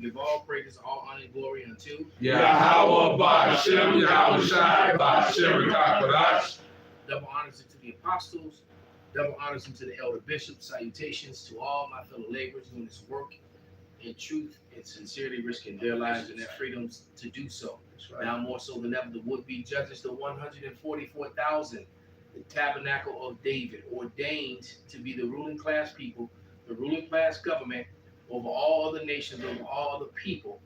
Give all praises, all honor and glory unto Yahweh Ba'Shem Yahushai Ba'Shem Rikakwadash. double honors unto the apostles, double honors unto the elder bishops, salutations to all my fellow laborers doing this work in truth and sincerely risking their lives and their freedoms to do so. Right. Now more so than ever, the would-be judges, the 144,000, the tabernacle of David, ordained to be the ruling class people, the ruling class government over all other nations, over all other people,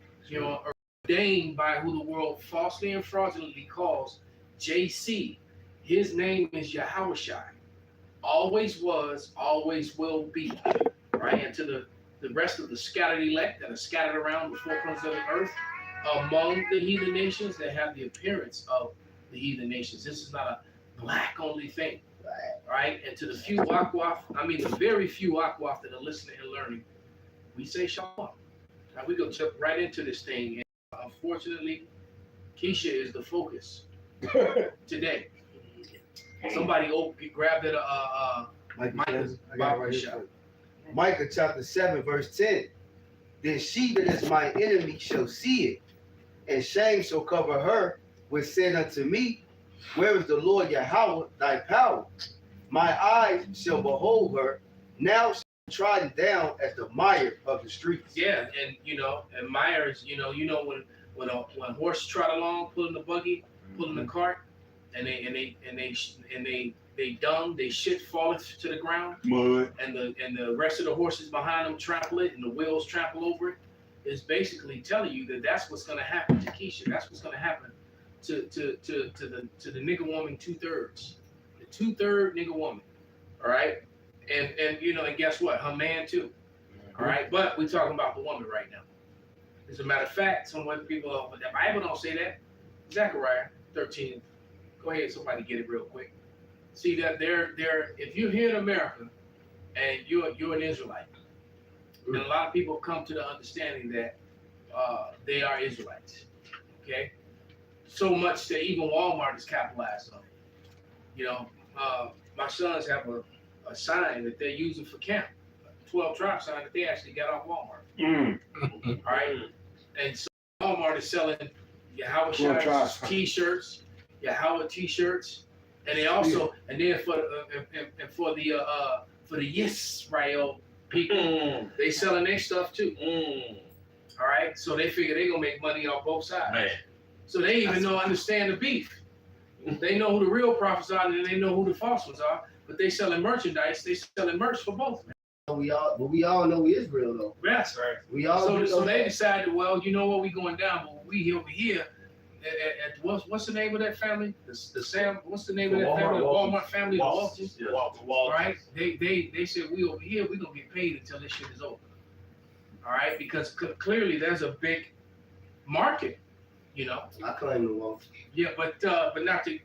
ordained by who the world falsely and fraudulently calls JC. His name is Yahushai. Always was, always will be. Right? And to the rest of the scattered elect that are scattered around the four corners of the earth, among the heathen nations that have the appearance of the heathen nations. This is not a black only thing. Right? And to the few Akwaf, the very few Akwaf that are listening and learning, we say shalom. Now we go jump right into this thing. And unfortunately, Keisha is the focus today. Somebody grabbed it. Micah, Micah chapter 7, verse 10. Then she that is my enemy shall see it, and shame shall cover her, which said unto me, where is the Lord Yahweh thy power? My eyes shall behold her, now she is trodden down as the mire of the streets. Yeah, and and mires, when a horse trot along, pulling the buggy, pulling the cart, and they dung, they shit falleth to the ground, Mud. and the rest of the horses behind them trample it, and the wheels trample over it. Is basically telling you that that's what's going to happen to Keisha. That's what's going to happen to the nigga woman 2/3, the 2/3 nigga woman. All right, and guess what? Her man too. All right, but we're talking about the woman right now. As a matter of fact, some other people, but the Bible don't say that. Zechariah 13. Go ahead, somebody get it real quick. See that they're if you're here in America and you're an Israelite, and a lot of people come to the understanding that they are Israelites. Okay, so much that even Walmart is capitalized on it. My sons have a sign that they're using for camp, a 12 tribe sign that they actually got off Walmart. All right, and so Walmart is selling Yahweh t-shirts, Yahweh t-shirts, and they also and then for the Yisrael people, they selling their stuff too. All right, so they figure they're gonna make money on both sides. Man. So they even understand the beef. They know who the real prophets are, and they know who the false ones are. But they selling merchandise. They selling merch for both. But we all know Israel though. That's right. We all so they decided, well, you know what, we going down, but we over here at what's the name of that family? The Sam. What's the name of that family? The Walmart family. The Waltons. Yeah. All right. They said we over here. We gonna get paid until this shit is over. All right, because clearly there's a big market. I claim the Waltons. Yeah, but not to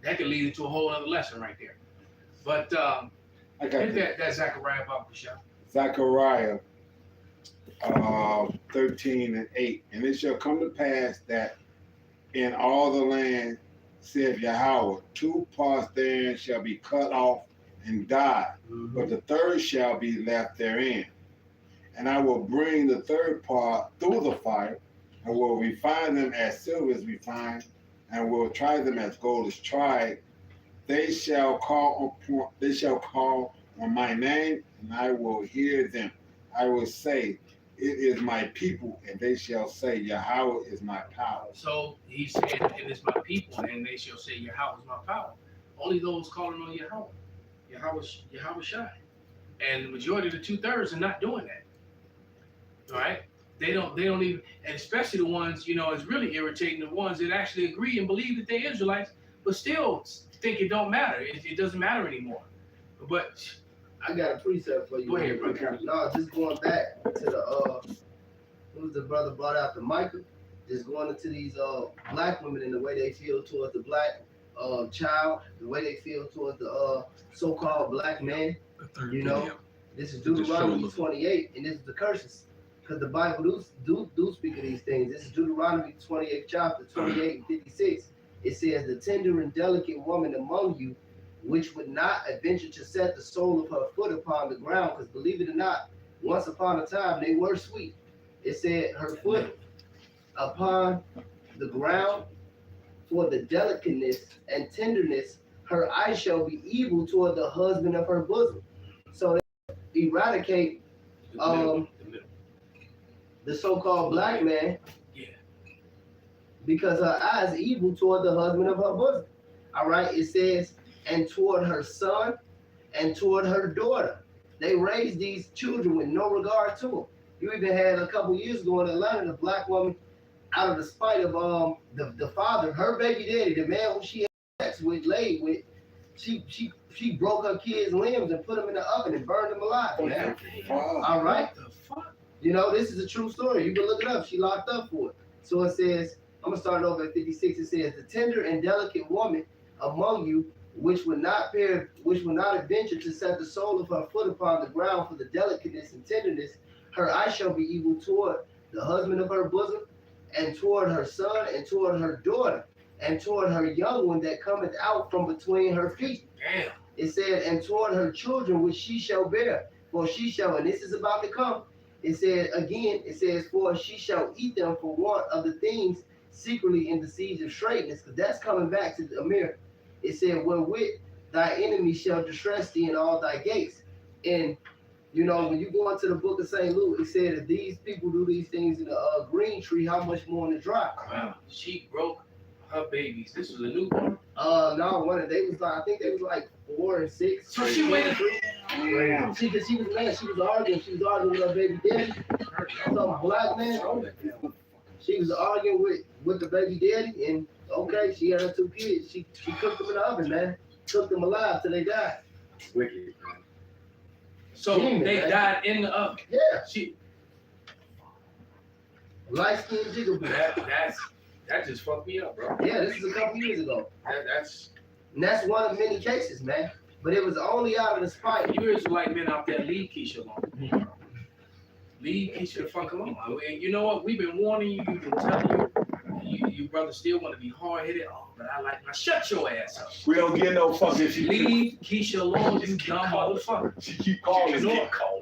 that could lead into a whole other lesson right there. But I got that Zechariah Bible shop. Zechariah 13:8. And it shall come to pass that in all the land, said Yahweh, 2 parts therein shall be cut off and die, but the third shall be left therein. And I will bring the third part through the fire, and will refine them as silver is refined, and will try them as gold is tried. They shall call on my name, and I will hear them. I will say, it is my people, and they shall say, Yahweh is my power. So he said, it is my people, and they shall say, Yahweh is my power. Only those calling on Yahweh Shai. And the majority of the 2/3 are not doing that. All right? They don't even, and especially the ones, it's really irritating, the ones that actually agree and believe that they're Israelites, but still think it don't matter. It doesn't matter anymore. But I got a precept for you. Go ahead, brother. No, just going back to the who's the brother brought out the Micah, just going into these black women and the way they feel towards the black child, the way they feel towards the so-called black man. This is Deuteronomy 28, and this is the curses. Because the Bible do speak of these things. This is Deuteronomy 28th chapter, 28 and 56. It says, the tender and delicate woman among you, which would not adventure to set the sole of her foot upon the ground, because believe it or not, once upon a time they were sweet. It said her foot upon the ground for the delicateness and tenderness, her eye shall be evil toward the husband of her bosom. So they eradicate the so-called black man because her eye is evil toward the husband of her bosom. All right, it says, and toward her son and toward her daughter. They raised these children with no regard to them. You even had a couple years ago in Atlanta, the black woman, out of the spite of the father, her baby daddy, the man who she had sex with, laid with, she broke her kids' limbs and put them in the oven and burned them alive, man. All right? You know, this is a true story. You can look it up. She locked up for it. So it says, I'm gonna start over at 56. It says, the tender and delicate woman among you, which would not adventure to set the sole of her foot upon the ground for the delicateness and tenderness, her eye shall be evil toward the husband of her bosom, and toward her son, and toward her daughter, and toward her young one that cometh out from between her feet. Damn. It said, and toward her children which she shall bear, for she shall, and this is about to come. It said again, it says, for she shall eat them for want of the things secretly in the siege of straightness, because that's coming back to the Amir. It said, wherewith thy enemy shall distress thee in all thy gates. And you know, when you go into the book of St. Luke, it said, if these people do these things in the green tree, how much more in the dry? Wow. She broke her babies. This was a newborn? No, they was like, I think they was like 4 and 6. So she waited. Damn. She was mad. She was arguing with her baby daddy. Some black man. She was arguing with the baby daddy, and okay, she had her 2 kids. She cooked them in the oven, man. Cooked them alive till they died. Wicked, man. So Demon, they man. died in the oven. Yeah. She Light skinned jigaboo. that just fucked me up, bro. Yeah, this is a couple years ago. That's And that's one of many cases, man. But it was only out of the spite. you Israelite men out there, leave Keisha alone. Leave Keisha the fuck alone. And you know what? We've been warning you. We've been telling you. You brothers still want to be hard headed. Oh, but I like my shut your ass up. We don't get no fucking shit. Leave Keisha alone, you dumb motherfucker. She keep calling.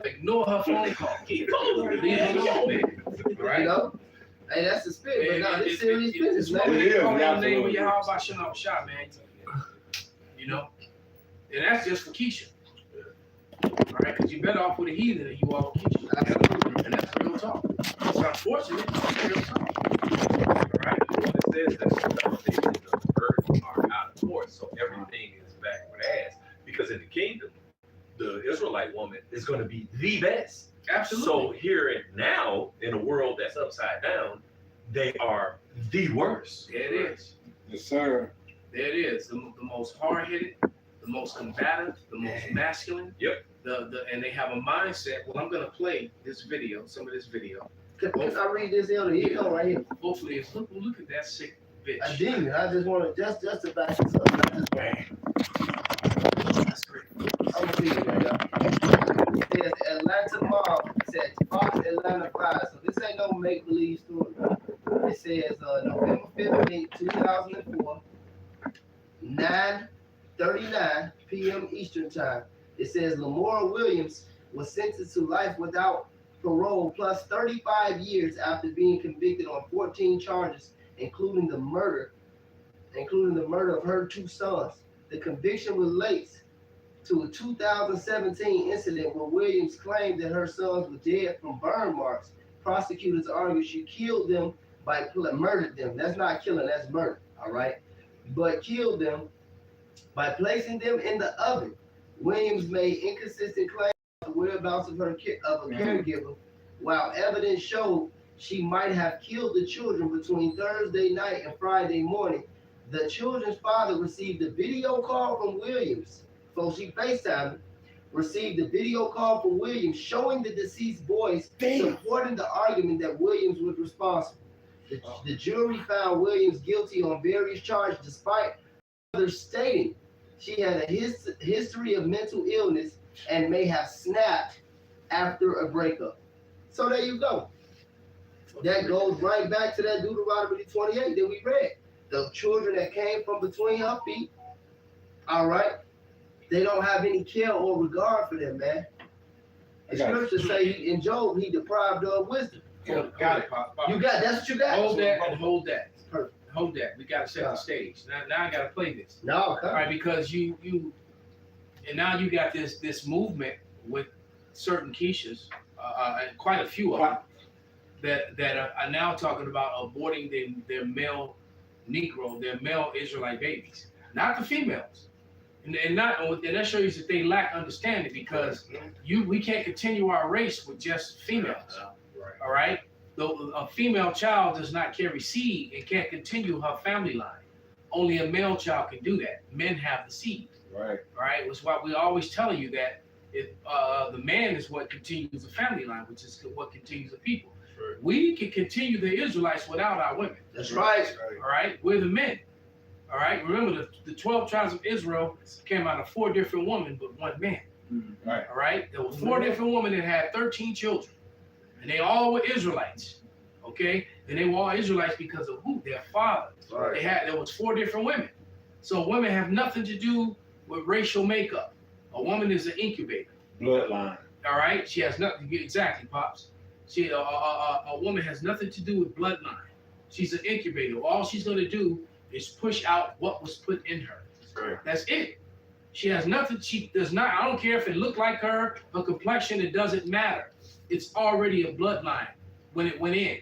Ignore her phone call. Keep calling. Leave her alone, man. All right. You know? Hey, that's the spirit. But no, this serious business, It's man. It is, call the name of absolutely. your house by shutting off shot, man. You know? And that's just for Keisha. All right, because you're better off with a heathen than you are with Keisha. Absolutely. And that's real talk. It's unfortunate, but it's real talk. All right? Well, it says that some things in the earth are out of court, so everything is back with ass. Because in the kingdom, the Israelite woman is going to be the best. Absolutely. So here and now, in a world that's upside down, they are the worst. There it is. Yes, sir. There it is. The most hard-headed, the most combative, the most masculine. Yep. And they have a mindset. Well, I'm gonna play this video, some of this video. Can I read this elder? Here you go, right here. Hopefully, it's look at that sick bitch. A demon. I just want to just to back this up. Not just bang. That's great. I'm gonna read it right now. It says Atlanta Mob. It says Fox Atlanta 5. So this ain't no make believe story. It says November 15, 2004, 9:39 p.m. Eastern Time. It says Lamora Williams was sentenced to life without parole plus 35 years after being convicted on 14 charges, including the murder of her 2 sons. The conviction relates to a 2017 incident where Williams claimed that her sons were dead from burn marks. Prosecutors argue she killed them murdered them. That's not killing, that's murder, all right? But killed them by placing them in the oven. Williams made inconsistent claims of the whereabouts of a caregiver, while evidence showed she might have killed the children between Thursday night and Friday morning. The children's father received a video call from Williams. So she FaceTimed, received a video call from Williams showing the deceased boys supporting the argument that Williams was responsible. The jury found Williams guilty on various charges despite others stating she had a history of mental illness and may have snapped after a breakup. So there you go. That goes right back to that Deuteronomy 28 that we read. The children that came from between her feet, all right, they don't have any care or regard for them, man. The scriptures say in Job, he deprived her of wisdom. Got it. Pop. You got that's what you got. Hold that and hold that. Perfect. Hold that. We gotta set the stage. Now I gotta play this. No, All right, because you and now you got this movement with certain Keishas, and quite a few of them that are now talking about aborting their male Negro, their male Israelite babies, not the females. And that shows you that they lack understanding because we can't continue our race with just females. All right, though a female child does not carry seed and can't continue her family line. Only a male child can do that. Men have the seed. Right. All right, which is why we always tell you that the man is what continues the family line, which is what continues the people. Right. We can continue the Israelites without our women. That's right. All right, we're the men. All right, remember the 12 tribes of Israel came out of 4 different women, but 1 man. Right. All right, there were 4 different women that had 13 children, and they all were Israelites. Okay, and they were all Israelites because of who? Their father. Right. There was 4 different women. So women have nothing to do with racial makeup. A woman is an incubator. Bloodline. All right, she has nothing. Exactly, pops. A woman has nothing to do with bloodline. She's an incubator. All she's going to do is push out what was put in her. Right. That's it. She has nothing. She does not. I don't care if it looked like her complexion. It doesn't matter. It's already a bloodline when it went in.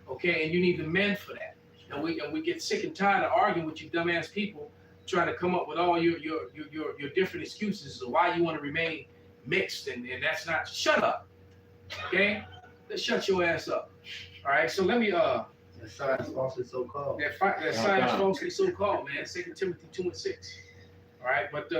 Okay, and you need the men for that. And we get sick and tired of arguing with you dumbass people trying to come up with all your different excuses of why you want to remain mixed, and that's not. Shut up. Okay, let's shut your ass up. All right, so let me That science falsely so called. that science falsely so called, man. 2 Timothy 2:6. All right, but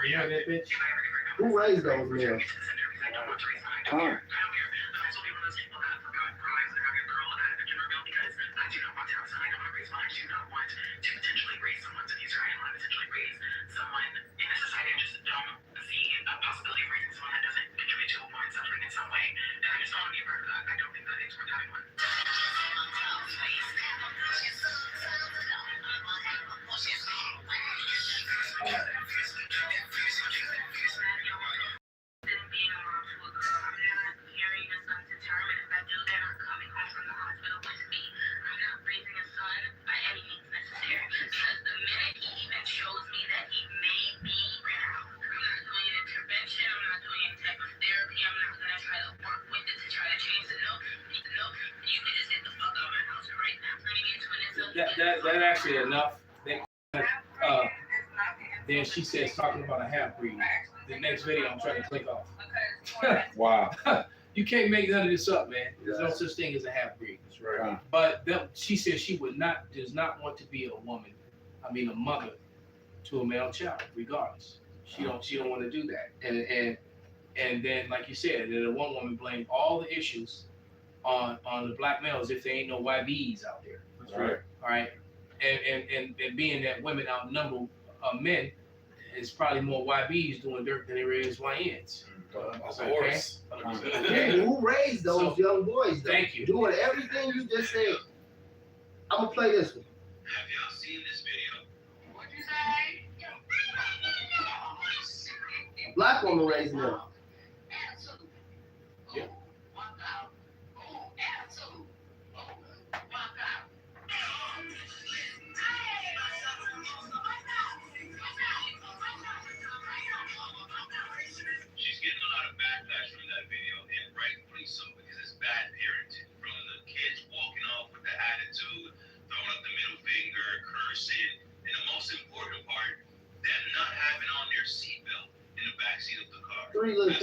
you know that bitch. Who raised those men? Huh. That actually enough. Then she says talking about a half breed. The next video I'm trying to click off. Wow. You can't make none of this up, man. There's no such thing as a half breed. That's right. But she says she does not want to be a mother to a male child, regardless. She don't want to do that. And then, like you said, the one woman blamed all the issues on the black males if there ain't no YBs out there. That's right. All right, and being that women outnumber men, it's probably more YBs doing dirt than there is YNs. Of course. Okay. Who raised those young boys? Though? Thank you. Doing everything you just said. I'm gonna play this one. Have y'all seen this video? What'd you say? A black woman raising them. She's getting a lot of backlash from that video, and rightfully so, because it's bad parenting. From the kids walking off with the attitude, throwing up the middle finger, cursing, and the most important part, them not having on their seatbelt in the backseat of the car. 3 little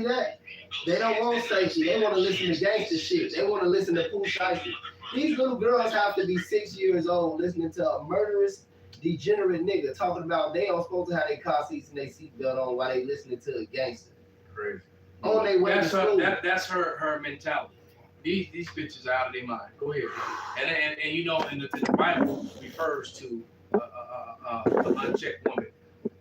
see that? They don't want safety. They want to listen to gangster shit. They want to listen to Pooh Shiesty. These little girls have to be 6 years old listening to a murderous, degenerate nigga talking about they don't supposed to have their car seats and their seatbelt on while they listening to a gangster. Crazy. On their way to That's school. that's her mentality. These bitches are out of their mind. Go ahead, bro. And you know, in the Bible refers to an unchecked woman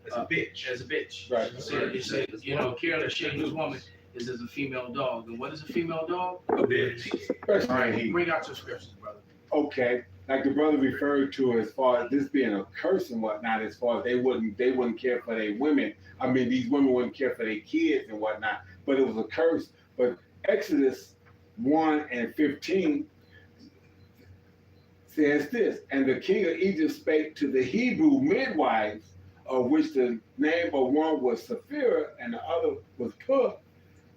As a bitch. as a bitch. Right. It said, you know, careless, shameless woman is as a female dog. And what is a female dog? A bitch. First All right, thing he- bring out your scriptures, brother. Okay, like the brother referred to as far as this being a curse and whatnot, as far as they wouldn't care for their women. I mean, these women wouldn't care for their kids and whatnot, but it was a curse. But Exodus 1:15 says this, and the king of Egypt spake to the Hebrew midwives, of which the name of one was Sapphira and the other was Puah,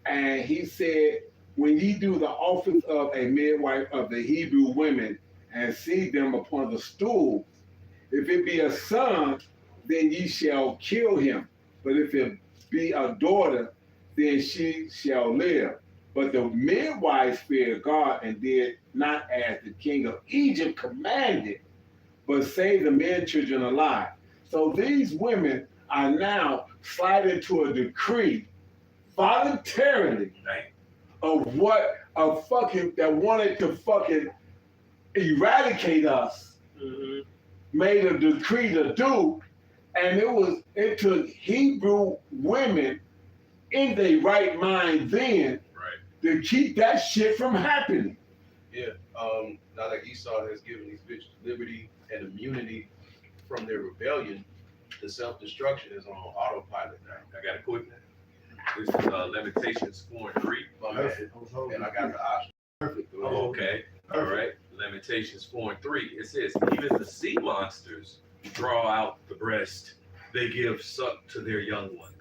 and he said, when ye do the office of a midwife of the Hebrew women and see them upon the stools, if it be a son, then ye shall kill him. But if it be a daughter, then she shall live. But the midwives feared God and did not as the king of Egypt commanded, but saved the men children alive. So these women are now sliding to a decree voluntarily of that wanted to fucking eradicate us, made a decree to do, and it took Hebrew women in their right mind then to keep that shit from happening. Yeah. Now that Esau has given these bitches liberty and immunity from their rebellion, the self-destruction is on autopilot now. I got a quick one. This is Lamentations 4:3. My man. And I got the option. Perfect. Oh, okay. All right. Lamentations 4:3. It says, even the sea monsters draw out the breast. They give suck to their young ones.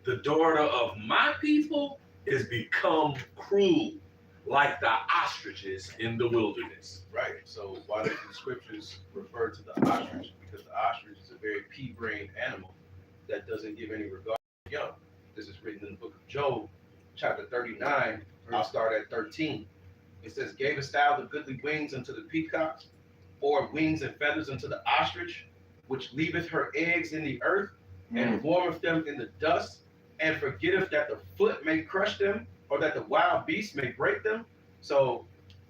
The daughter of my people is become cruel, like the ostriches in the wilderness. Right. So why do the scriptures refer to the ostrich? Because the ostrich is a very pea-brained animal that doesn't give any regard to young. This is written in the book of Job, chapter 39. I'll start at 13. It says, gavest thou the goodly wings unto the peacock, or wings and feathers unto the ostrich, which leaveth her eggs in the earth, and warmeth them in the dust, and forgetteth that the foot may crush them, or that the wild beast may break them. So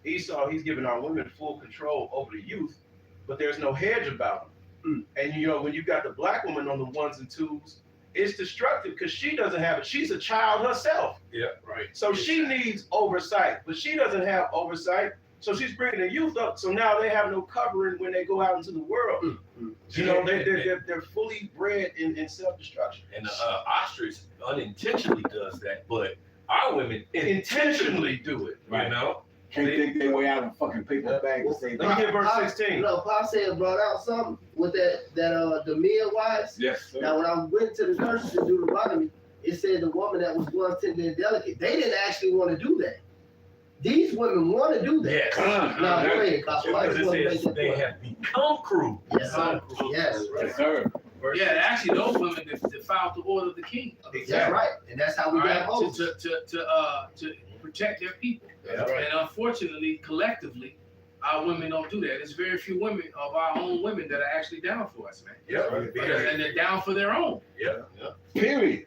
Esau, he's giving our women full control over the youth, but there's no hedge about them. And you know, when you got the black woman on the ones and twos, it's destructive because she doesn't have it. She's a child herself. Yeah, right. So she needs oversight, but she doesn't have oversight. So she's bringing the youth up. So now they have no covering when they go out into the world. You know, they're fully bred in self-destruction. And the ostrich unintentionally does that, but our women intentionally do it. Right. You know? Can't think their way out of a fucking paper bag to say Let me get verse 16. You know, Pop said brought out something with the midwives. Yes, sir. Now, when I went to the curses in Deuteronomy, it said the woman that was once tender and delicate, they didn't actually want to do that. These women want to do that. Yes. Now, go ahead, Gospel. I just Because want to it make says that they point. have become cruel. Yes, sir. Yes, Yes, sir. Yeah, actually, those women defiled the order of the king. that's right. And that's how we All got right, Moses. to protect their people. That's right. And unfortunately, collectively, our women don't do that. There's very few women of our own women that are actually down for us, man. Yeah. And they're down for their own. Yeah. Period.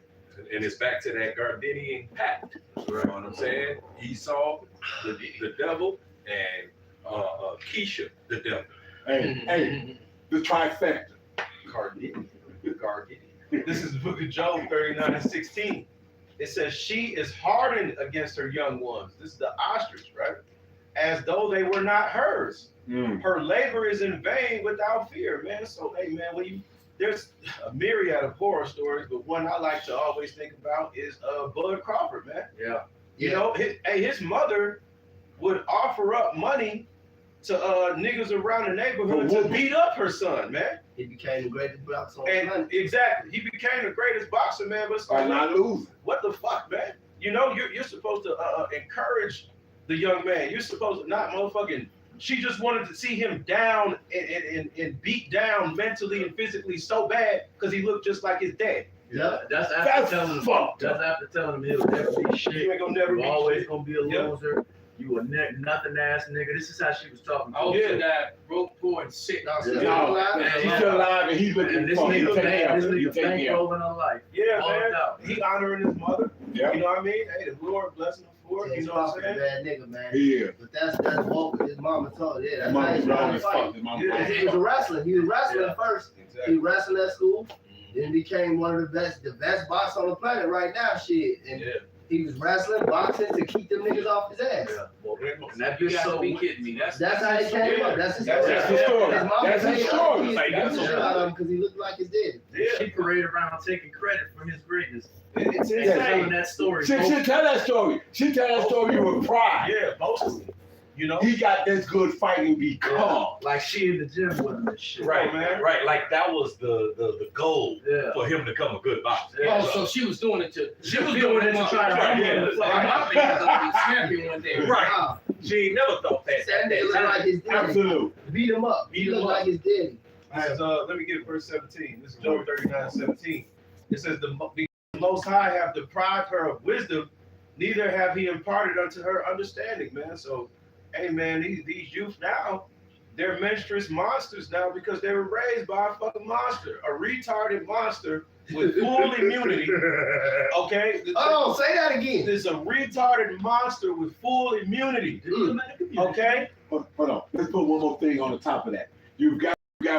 And it's back to that Gardenian pact. You know what I'm saying? Esau, the devil, and Keisha, the devil. Hey, the trifecta. Gargiddy. This is the book of Job 39:16. It says, she is hardened against her young ones. This is the ostrich, right? As though they were not hers. Her labor is in vain without fear, man. So, hey, man, there's a myriad of horror stories, but one I like to always think about is Bud Crawford, man. Yeah. You know, his mother would offer up money to niggas around the neighborhood to beat up her son, man. He became the greatest boxer on the And planet. exactly, he became the greatest boxer, man. But it's By like, not losing. what the fuck, man? You know, you're supposed to encourage the young man. You're supposed to not motherfucking. She just wanted to see him down and beat down mentally and physically so bad because he looked just like his dad. Yep. That's after That's telling him. fucked That's up. after telling him he'll never be shit. You ain't gonna never You be always shit. gonna be a Yep. loser. You a nothing ass nigga. This is how she was talking. I To also him. got broke, poor, and sick. No, she's Yeah. still alive. She's still alive and he's looking And this for nigga, take care of this her. He nigga take care of her. bankrolling her life. Yeah, All man. out. He honoring his mother. Yeah. You know what I mean? Hey, the Lord blessing him for it. His You know what pops I'm a saying? bad nigga, man. He is. But that's woke. His mama told, yeah, that's Mama's how he's wrong trying to as fight. fuck. His mama Yeah. wrong. He was a wrestler. He was wrestling Yeah. first. He Exactly. wrestled at school, then became one of the best boxers on the planet right now. Shit, and Yeah. he was wrestling, boxing to keep them niggas off his ass. Yeah. Well, and that You bitch got so to be weak. kidding me. That's how he came up. That's his That's story. his story. His mama That's his paid story. other kids to beat That's the his shit out of him because he looked like his daddy. She Yeah. parade around taking credit for his greatness. It's And telling insane. that story. She tell that story. She tell that story with pride. Yeah, boastful. You know? He got this good fighting because. Like she in the gym with him and shit. Right, man. Right, like that was the goal Yeah. for him to become a good boxer. Oh, so she was doing it to. She was doing it to try to Right, humble yeah. him. Like, my thing is gonna be champion one day. Right. Wow. She ain't never thought that. That nigga look like his daddy. Absolute. Beat him up. He Beat him looked up. like his daddy. This is, let me get verse 17. This is Job 39:17. It says, the Most High have deprived her of wisdom, neither have he imparted unto her understanding, man. So, hey, man, these youth now, they're menstruous monsters now because they were raised by a fucking monster, a retarded monster with full immunity. Okay? Oh, say that again. There's a retarded monster with full immunity. Okay? Hold on. Let's put one more thing on the top of that. You've got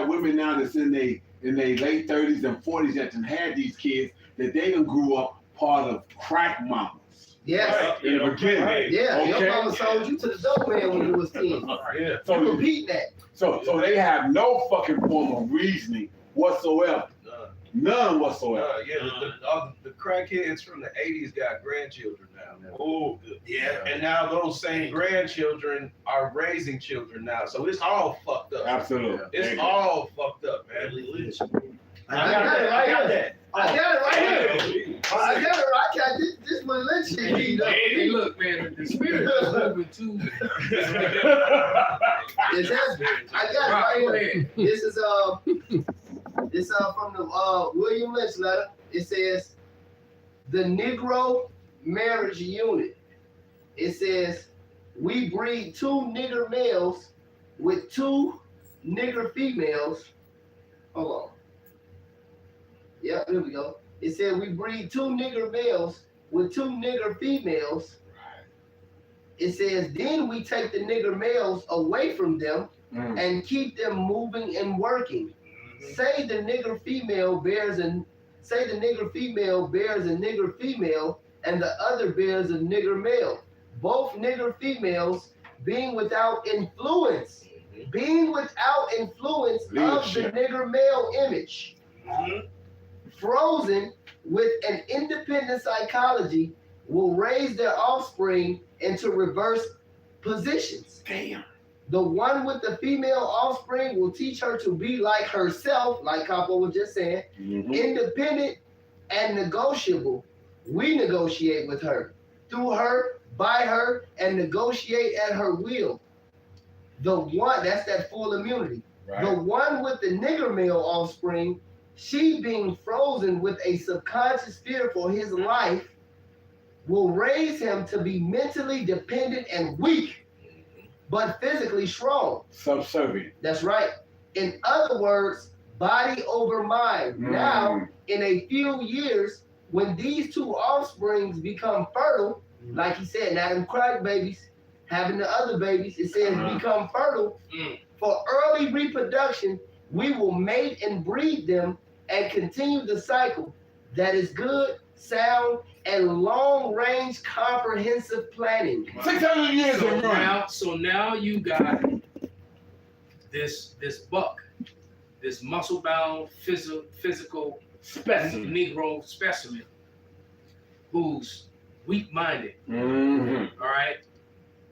women now that's in their late 30s and 40s that done had these kids that they done grew up part of crack mamas. Yes. Right. In the beginning. Right. Yeah, Okay. your mama sold you to the dope man when you was 10. Yeah. You So, repeat that. so they have no fucking form of reasoning whatsoever. None whatsoever. The crackheads from the 80s got grandchildren now. Oh, Yeah. And now those same grandchildren are raising children now. So it's all fucked up. Absolutely. It's all fucked up, man. I got it right here. that. I got it right here. I Yeah. got it right here. This one Lynch shit. Hey, you know. hey, look, man, the spirit is moving too. It's happening. I got it right here. This is from the William Lynch letter. It says the Negro marriage unit. It says we breed 2 nigger males with 2 nigger females. Hold on. Yeah, here we go. It said we breed 2 nigger males with 2 nigger females. It says then we take the nigger males away from them and keep them moving and working. Say the nigger female bears a nigger female, and the other bears a nigger male. Both nigger females being without influence of the Leadership. nigger male image. Frozen with an independent psychology will raise their offspring into reverse positions. Damn. The one with the female offspring will teach her to be like herself, like Capo was just saying, independent and negotiable. We negotiate with her, through her, by her, and negotiate at her will. The one, that's that full immunity. The Right. one with the nigger male offspring, she being frozen with a subconscious fear for his life, will raise him to be mentally dependent and weak, but physically strong. Subservient. That's right. In other words, body over mind. Now, in a few years, when these 2 offsprings become fertile, like he said, not them crack babies, having the other babies, it says become fertile. For early reproduction, we will mate and breed them and continue the cycle that is good, sound, and long-range comprehensive planning. 600 years So of run. now you got this buck, this muscle-bound, physical Specimen. Negro specimen, who's weak-minded. Mm-hmm. All right,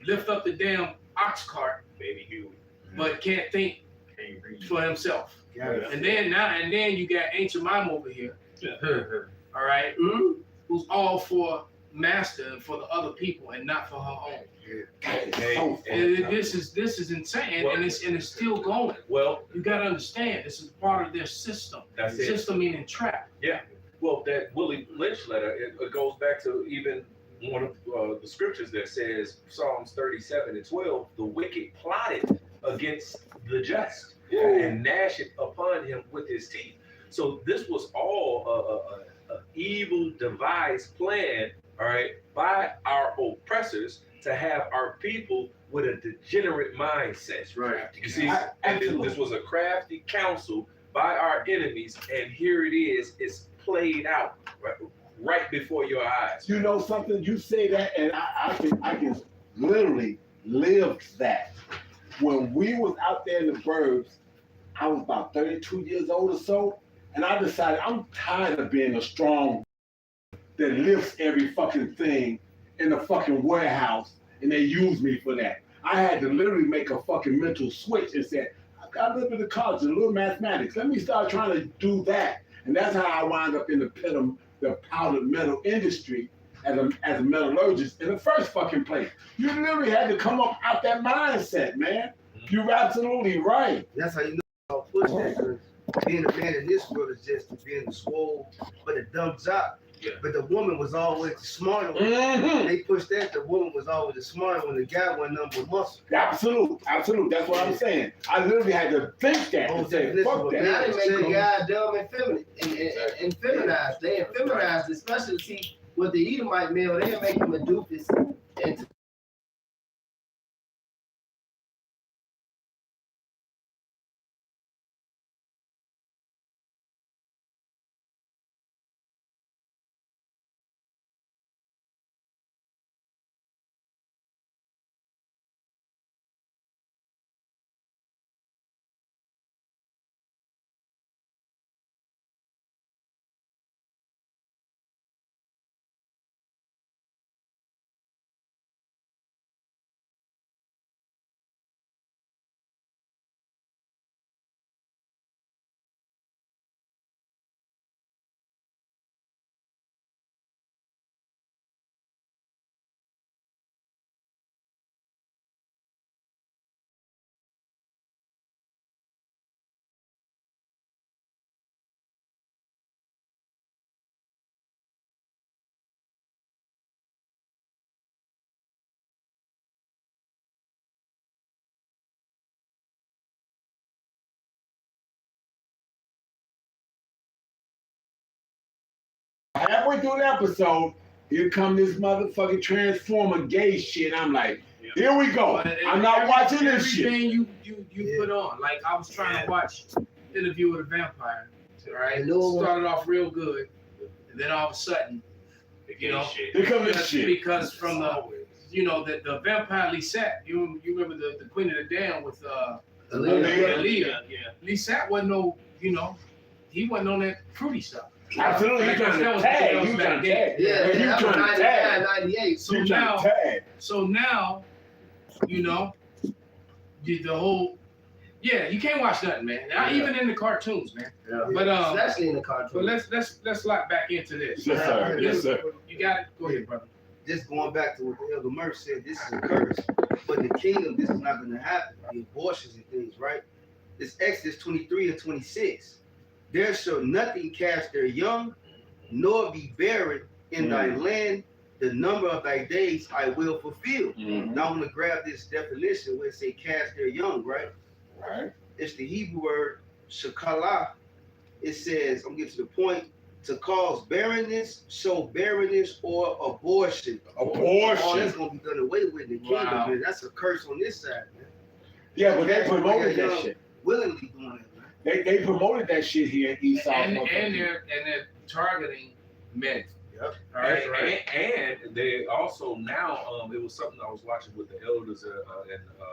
lift up the damn ox cart, baby Huey. but can't think Can't read. for himself. Yeah. And then you got Ancient Mom over here. All right, Mhm. who's all for master and for the other people and not for her own. This is insane, and it's still going. Well, You gotta understand, this is part of their system. that's it. System meaning trap. Well, that Willie Lynch letter, it goes back to even one of the scriptures that says, Psalms 37:12, the wicked plotted against the just and gnashed it upon him with his teeth. So this was all a evil devised plan, all right, by our oppressors to have our people with a degenerate mindset. Right. You see, and this was a crafty counsel by our enemies, and here it is, it's played out right before your eyes. You know something? You say that, and I can literally live that. When we was out there in the burbs, I was about 32 years old or so, and I decided I'm tired of being a strong that lifts every fucking thing in the fucking warehouse, and they use me for that. I had to literally make a fucking mental switch and say, I got a little bit of college, a little mathematics. Let me start trying to do that. And that's how I wound up in the powdered metal industry as a metallurgist in the first fucking place. You literally had to come up out that mindset, man. You're absolutely right. That's how you know how to push that. 'Cause being a man in this world is just being a swole, but a dumb job. Yeah. But the woman was always the smarter one. Mm-hmm. They pushed that. The woman was always the smarter one. The guy wasn't number with muscle. Absolute. That's what I'm saying. I literally had to think that and say, fuck Now that. they make the guy dumb and feminine and feminized. They feminized, especially see with the Edomite male, they make him a doofus and Halfway through the episode, here come this motherfucking Transformer gay shit. I'm like, here we go. I'm not watching this shit. Everything you put on. Like I was trying to watch Interview with a Vampire. Right? Started off real good, and then all of a sudden, you know, Here comes this shit. because from the vampire Lisette, you remember the Queen of the Dam with Aaliyah. Lisette wasn't no, he wasn't on that fruity stuff. Absolutely, you trying to tag. You trying to tag. yeah, you that was trying to tag. 98. So You trying now, to tag. the whole, you can't watch nothing, man. Not even in the cartoons, man. Yeah. But Especially in the cartoon. but let's lock back into this. Yes, sir. Yes, sir. You got it. Go ahead, brother. Just going back to what the Elder Murph said, this is a curse. But in the kingdom, this is not going to happen. The abortions and things, right? It's Exodus 23 and 26. There shall nothing cast their young, nor be barren in thy land. The number of thy days I will fulfill. Mhm. Now I'm going to grab this definition where it say cast their young, right? Right. It's the Hebrew word shakalah. It says, I'm getting to the point, to cause barrenness, show barrenness, or abortion. All that's gonna be done away with in the kingdom, Wow. man. That's a curse on this side, man. Yeah, but they promoted that shit. Willingly doing it, man. They promoted that shit here in East South. And they're targeting men. Yep. All right. And they also now, it was something I was watching with the elders in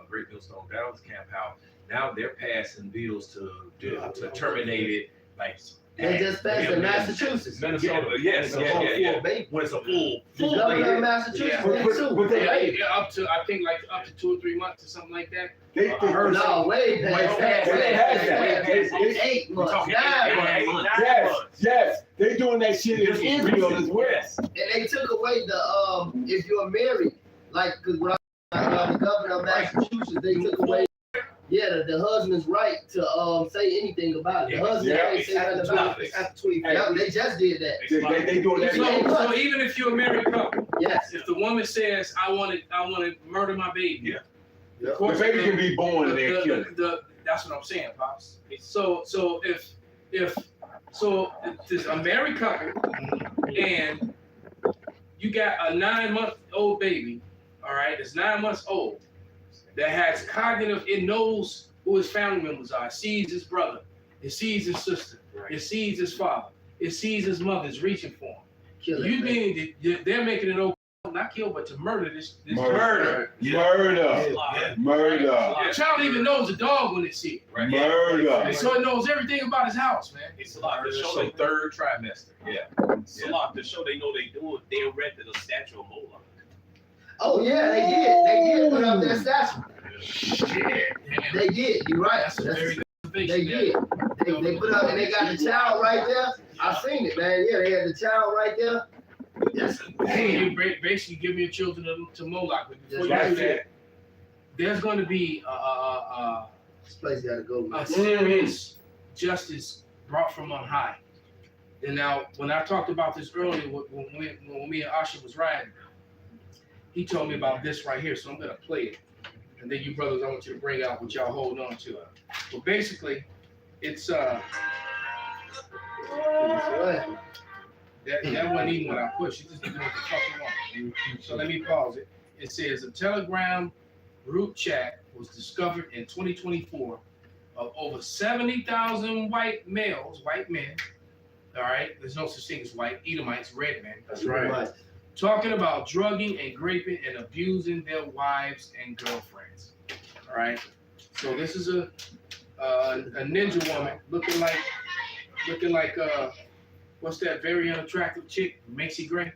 Great Millstone Downs Camp, how now they're passing bills to terminate it, like They just passed in Massachusetts. Minnesota. Yes, yeah. When it's a full The governor of Massachusetts did too. But they- Up to I think like up to 2 or 3 months or something like that. They No, way past. They- 8 months, talking 9 months. Yes, they doing that shit in Israel as well. And they took away the if you're married, like, cause when I the governor of Massachusetts, they took away Yeah, the husband's right to say anything about it. The husband Yeah. can't say nothing about it. After 24. Yeah, they just did that. They doing that. So even if you're a married couple, Yes. if the woman says, I want to murder my baby, Yeah. of course, The baby can be born and then kill it. that's what I'm saying, pops. So if there's a married couple and you got a 9-month-old baby, all right, it's 9 months old, that has cognitive, it knows who his family members are, it sees his brother, it sees his sister, it sees his father, it sees his mother is reaching for him. Kill it. You mean they're making it okay, not kill, but to murder this Murder. Yeah. Murder. The child even knows the dog when it see it. Right. Murder. And so it knows everything about his house, man. It's a lot to show So they third trimester. Yeah. it's a lot to show they know they do it. They erected a statue of Moloch. Oh yeah, they did. They did put up that statue. Shit. They did. You're right. That's a very good observation. They did. They put up and they got the child right there. I seen it, man. Yeah, they had the child right there. Yes. You basically give your children to Moloch. But before you That's do that, it. there's going to be This place gotta go. a serious justice brought from on high. And now, when I talked about this earlier, when me and Asha was riding, he told me about this right here, so I'm gonna play it. And then you brothers, I want you to bring out what y'all hold on to. But basically, it's that wasn't even what I pushed. It just did what the fuck you want. So let me pause it. It says a Telegram group chat was discovered in 2024 of over 70,000 white males, white men. All right, there's no such thing as white Edomites, red men. That's right. Talking about drugging and raping and abusing their wives and girlfriends. All right, so this is a ninja woman looking like what's that very unattractive chick, Macy Gray?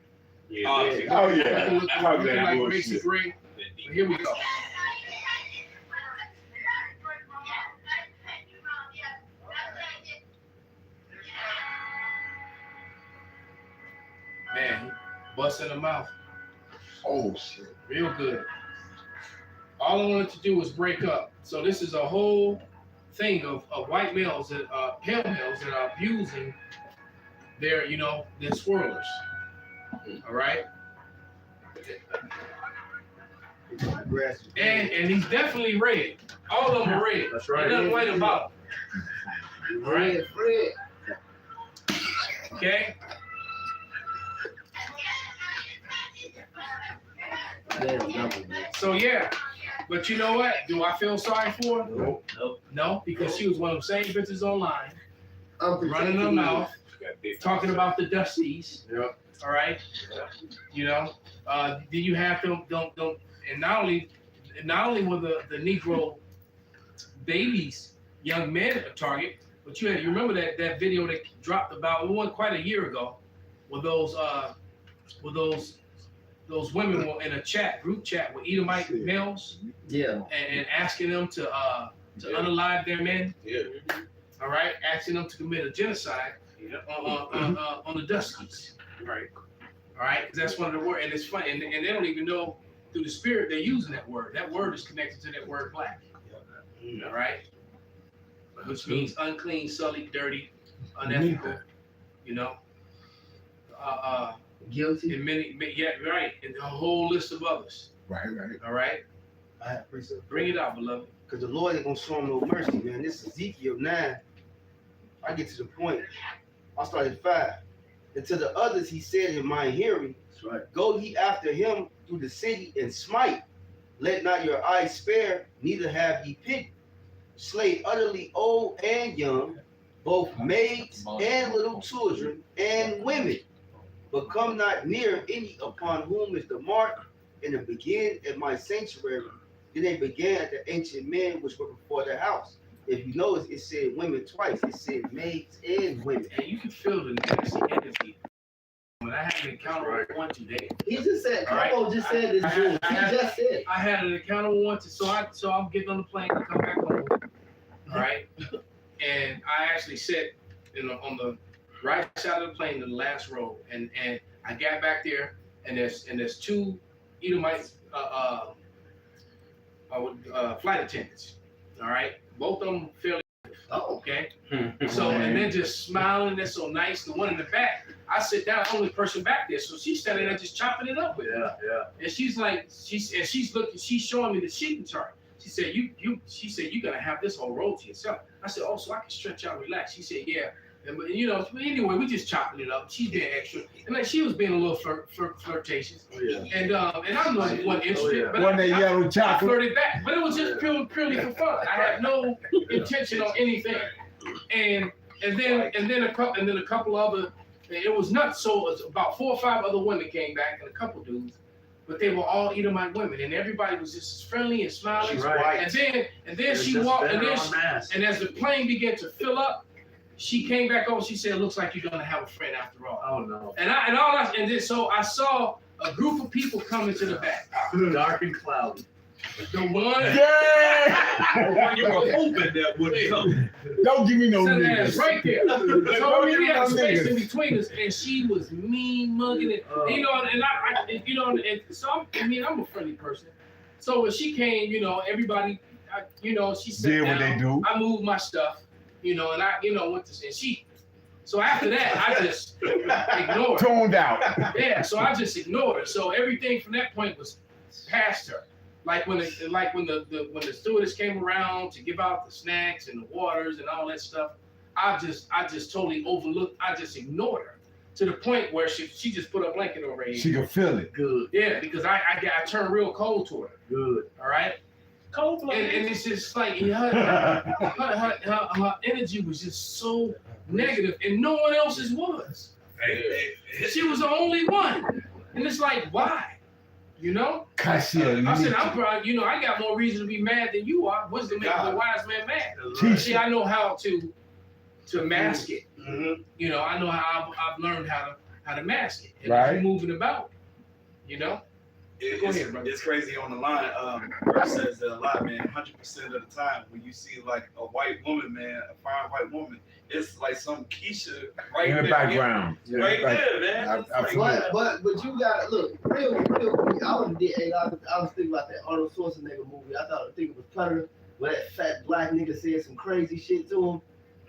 Yeah. Oh yeah. Looking Talk like that Macy bullshit. Gray. But here we go. Man, he busting the mouth Oh shit. real good. All I wanted to do was break up. So this is a whole thing of white males that pale males that are abusing their swirlers. All right, and he's definitely red. All of them are red. That's Ain't nothing white about them. All right, Fred. okay. So yeah, but you know what? Do I feel sorry for her? Nope. No, because she was one of them same bitches online, I'm running her mouth, talking about the Dusties. Yep. All right. Do you have them? Don't. And not only were the Negro babies, young men a target, but you remember that video that dropped about quite a year ago, where those women were in a group chat with Edomite males, Yeah. and asking them to unalive their men. Yeah. All right, asking them to commit a genocide on the Dusties. Right. All right, because that's one of the words, and it's funny, and they don't even know through the spirit they're using that word. That word is connected to that word black. All right, which means unclean, sullied, dirty, unethical. Guilty. And many, yeah, right, and a whole list of others. Right. All right, I appreciate bring it out, beloved. Because the Lord ain't gonna show him no mercy, man. This is Ezekiel 9. I get to the point. I started 5. And to the others he said in my hearing, that's right. Go ye after him through the city and smite. Let not your eyes spare, neither have ye pity. Slay utterly old and young, both maids and little children and women. But come not near any upon whom is the mark, and it begin at my sanctuary. Then they began at the ancient men which were before the house. If you notice, it said women twice. It said maids and women. And you can feel the nasty energy. When I had an encounter with one today, He just said, All right. Capo just said this. He just said. I had an encounter with one. So I'm getting on the plane to come back home. All right, and I actually sat on the right side of the plane in the last row, and I got back there, and there's 2 Edomite flight attendants. All right, both of them fairly. Oh, Okay. So and then just smiling. They're so nice. The one in the back, I sit down, only person back there, so she's standing there just chopping it up with me. Yeah. And she's like, she's looking, she's showing me the sheeping chart. She said, she said, you're gonna have this whole road to yourself. I said, oh, so I can stretch out, and relax. She said, yeah. And you know, anyway, we just chopping it up. She's being extra, and like she was being a little flirtatious. Oh, yeah. And I'm the one interested, but One that yellow I chocolate. flirted back, but it was just purely for fun. I had no intention on anything. And then a couple other. It was nuts. So it was about 4 or 5 other women came back and a couple dudes, but they were all Edomite women, and everybody was just as friendly and smiling. She's right. And then she walked, and as the plane began to fill up, she came back over. She said, "It looks like you're gonna have a friend after all." Oh no. And then so I saw a group of people coming to the back. Dark and cloudy. The one. Yeah! You were hoping that would come. Don't give me no Sat there, niggas. right there. So Don't we give me had no space in niggas. between us, and she was mean mugging it. You know, and and so I'm a friendly person. So when she came, you know, everybody, she sat Did what down. they do. I moved my stuff, and I, went to and she. So after that, I just ignored her. Tuned out. Yeah, so I just ignored her. So everything from that point was past her. Like when the stewardess came around to give out the snacks and the waters and all that stuff, I just totally overlooked. I just ignored her to the point where she just put a blanket over her head. She could feel it. Good. Yeah, because I turned real cold toward her. Good. All right. Cold blooded. And it's just like her energy was just so negative, and no one else's was. She was the only one, and it's like, why? You know? I said, I'm probably, I got more reason to be mad than you are. What's the make the wise man mad? See, I know how to mask it. Mm-hmm. I know how I've learned how to mask it. And Right. if you're moving about, Go ahead, brother. It's crazy on the line. Bert says that a lot, man. 100% of the time, when you see like a white woman, man, a fine white woman, it's like some Keisha right In the there, background. right there, man. I It's feel like, it. but you gotta look real quick. I was thinking about that Arnold Schwarzenegger movie. I think it was Predator, where that fat black nigga said some crazy shit to him,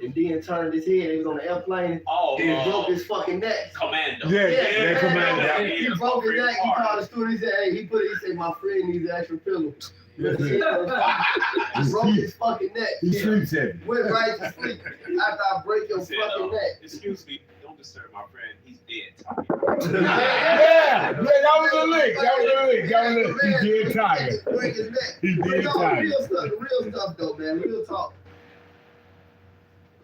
and then turned his head. He was on the airplane. Oh, And broke his fucking neck. Commando. Yeah, Commando. He broke his neck. He called the steward. He said, "Hey," he said, "My friend needs an extra pillow." He broke his fucking neck. He sleeps heavy. Went right to sleep after I break your Said, fucking neck. Excuse me, don't disturb my friend. He's dead. Yeah, that was a lick. He did tired. Break his neck. He But did no, tired. the real stuff though, man. Real talk.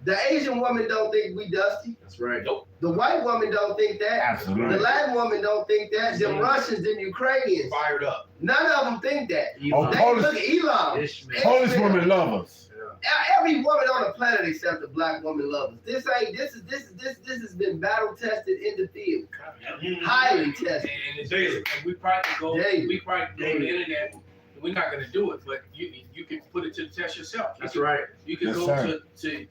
The Asian woman don't think we dusty. That's right. The white woman don't think that. Absolutely. The Latin woman don't think that. Them Russians, them Ukrainians. fired up. None of them think that. Oh, They Polish- look at Elon. Ishmael. Polish women love us. Every woman on the planet except the black woman loves us. This has been battle tested in the field. Highly tested. And we probably go on Daily. the internet. We're not gonna do it, but you can put it to the test yourself. That's right. You can Yes, go sir. to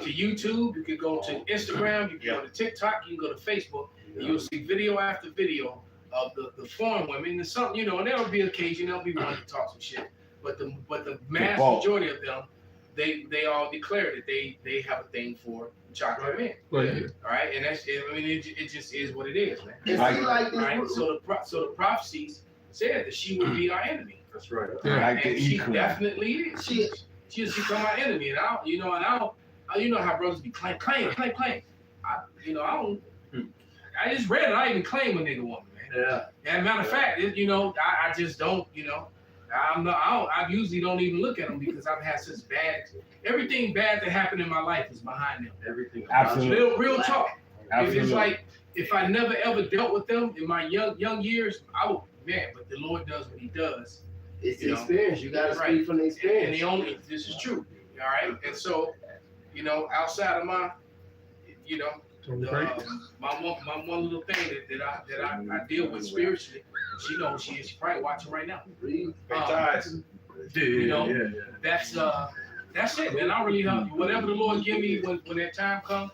YouTube. You can go to Instagram. You can go to TikTok. You can go to Facebook. And you'll see video after video of the foreign women. And some, and there'll be occasion there'll be one to talk some shit. But the mass bulk. majority of them, they all declare that they have a thing for chocolate men. Right. All right, and it just is what it is, man. And Like- see, like this, Right. So the prophecies said that she would be our enemy. That's right. Like the And she equal. definitely is. She's become our enemy, and you know how brothers be claim. I just read it. I even claim a nigga woman, man. Yeah. As a matter of fact, I just don't. I usually don't even look at them because I've had such everything bad that happened in my life is behind them. Everything. Absolutely. Real talk. Absolutely. It's like if I never ever dealt with them in my young years, I would, man. But the Lord does what He does. it's the experience. You gotta Right. speak from the And experience. this is true. All right. And so, outside of my, my one little thing that I deal with spiritually, she knows she is. She's probably watching right now. Read. Yeah. That's it, man. I really don't. Whatever the Lord give me when that time comes,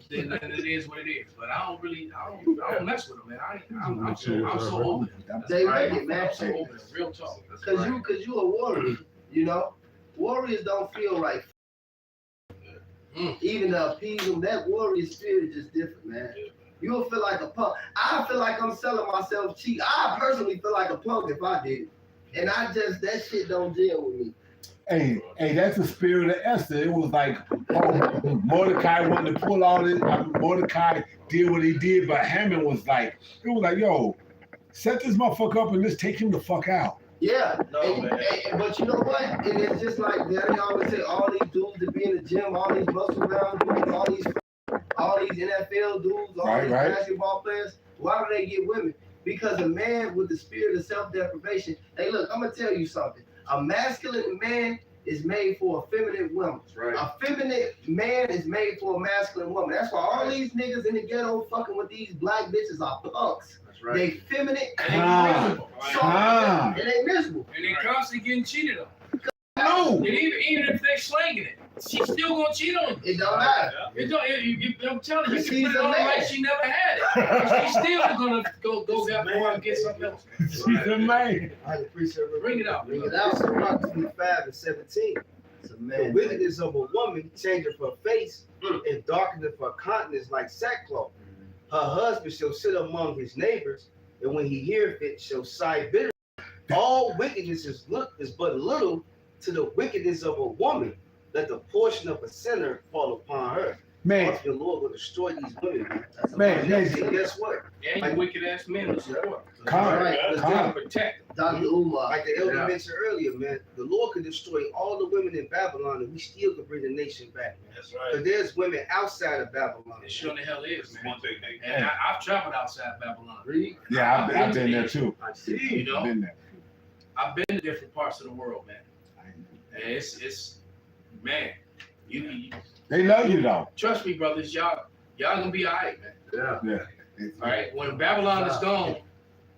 then it is what it is. But I don't mess with them, man. I'm so over it. They Right? make it, man. I'm so over it. Real talk. Cause you a warrior, Warriors don't feel right. Even to appease them, that warrior spirit is just different, man. You'll feel like a punk. I feel like I'm selling myself cheap. I personally feel like a punk if I did. And that shit don't deal with me. Hey, that's the spirit of Esther. It was like, Mordecai wanted to pull all this. Mordecai did what he did, but Hammond was like, yo, set this motherfucker up and let's take him the fuck out. Yeah, No, man. but you know what? And it's just like they always say, all these dudes that be in the gym, all these muscle bound dudes, all these NFL dudes, all these basketball players. Why do they get women? Because a man with the spirit of self-deprivation. Hey, look, I'm gonna tell you something. A masculine man is made for a feminine woman. Right. A feminine man is made for a masculine woman. That's why all these niggas in the ghetto fucking with these black bitches are punks. That's right. They feminine and Calm. and they miserable. And they constantly getting cheated on. No. And even if they slanging it, she's still gonna cheat on you. It don't matter. It don't, I'm telling you, you She's can put it a on man. like she never had it. She's still gonna go that far and get something else. She's a man. I appreciate it. Bring it out. Bring it out. Sirach 25:17. It's a The man. wickedness of a woman changeth her face and darkeneth her countenance like sackcloth. Her husband shall sit among his neighbors, and when he heareth it, shall sigh bitterly. All wickedness is but little to the wickedness of a woman. Let the portion of a sinner fall upon her. Man, The Lord will destroy these women. man, And guess what? And you wicked ass men to support. calm, Right. calm. Protect. Dr. Umar. Like the elder Yeah. mentioned earlier, man, the Lord could destroy all the women in Babylon, and we still could bring the nation back, man. That's right. But there's women outside of Babylon. It sure the hell is, man. One thing, Nate. And I've traveled outside Babylon. Read. Yeah, I've been there too. You know, I've been there. I've been to different parts of the world, man. And it's man, you They love you though. trust me, brothers, y'all gonna be all right, man. Yeah. All right, when Babylon is gone,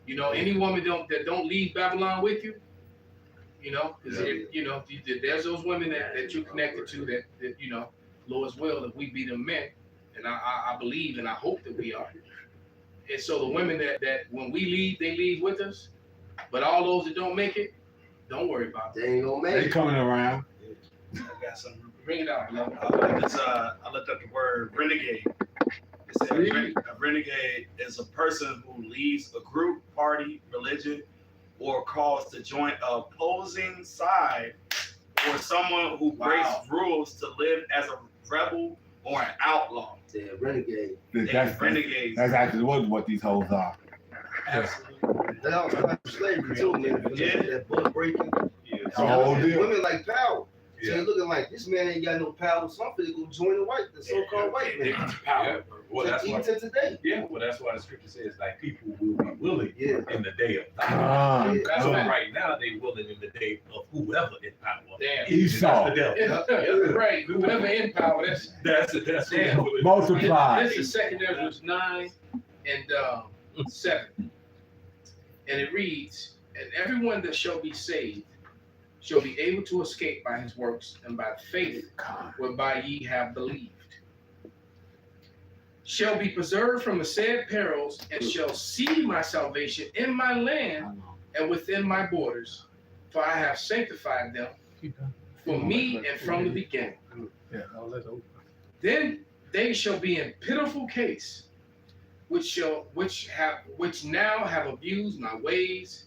you know, any woman that don't leave Babylon with you, you know, because you know, there's those women that you're connected to that you know, Lord's will, if we be them men, and I believe and I hope that we are. And so the women that when we leave, they leave with us. But all those that don't make it, don't worry about it. They ain't gonna They make it. coming around. I got something. Bring it out, beloved. I looked up the word renegade. It said a renegade is a person who leaves a group, party, religion, or cause to join a opposing side, or someone who breaks rules to live as a rebel or an outlaw. Yeah, renegade. Renegades. Actually what these hoes are. Absolutely. That also like slavery too, man. Yeah. That book breaking. Yeah. The whole deal. Women like power. So Yeah. they're looking like this man ain't got no power, so I'm finna go join the so-called white man. Yeah. Well, that's Even why. to today. Yeah. Well, that's why the scripture says like people will be willing Yeah. in the day of power. Ah, That's So right. right now they willing in the day of whoever in power. Damn. Esau. That's the devil. Right. Whoever in power, that's That's it. That's Damn. it. Multiply. This is 2 Ezra 9 and 7. And it reads, and everyone that shall be saved shall be able to escape by his works and by faith whereby ye have believed. Shall be preserved from the said perils and shall see my salvation in my land and within my borders, for I have sanctified them for me and from the beginning. Then they shall be in pitiful case, which now have abused my ways.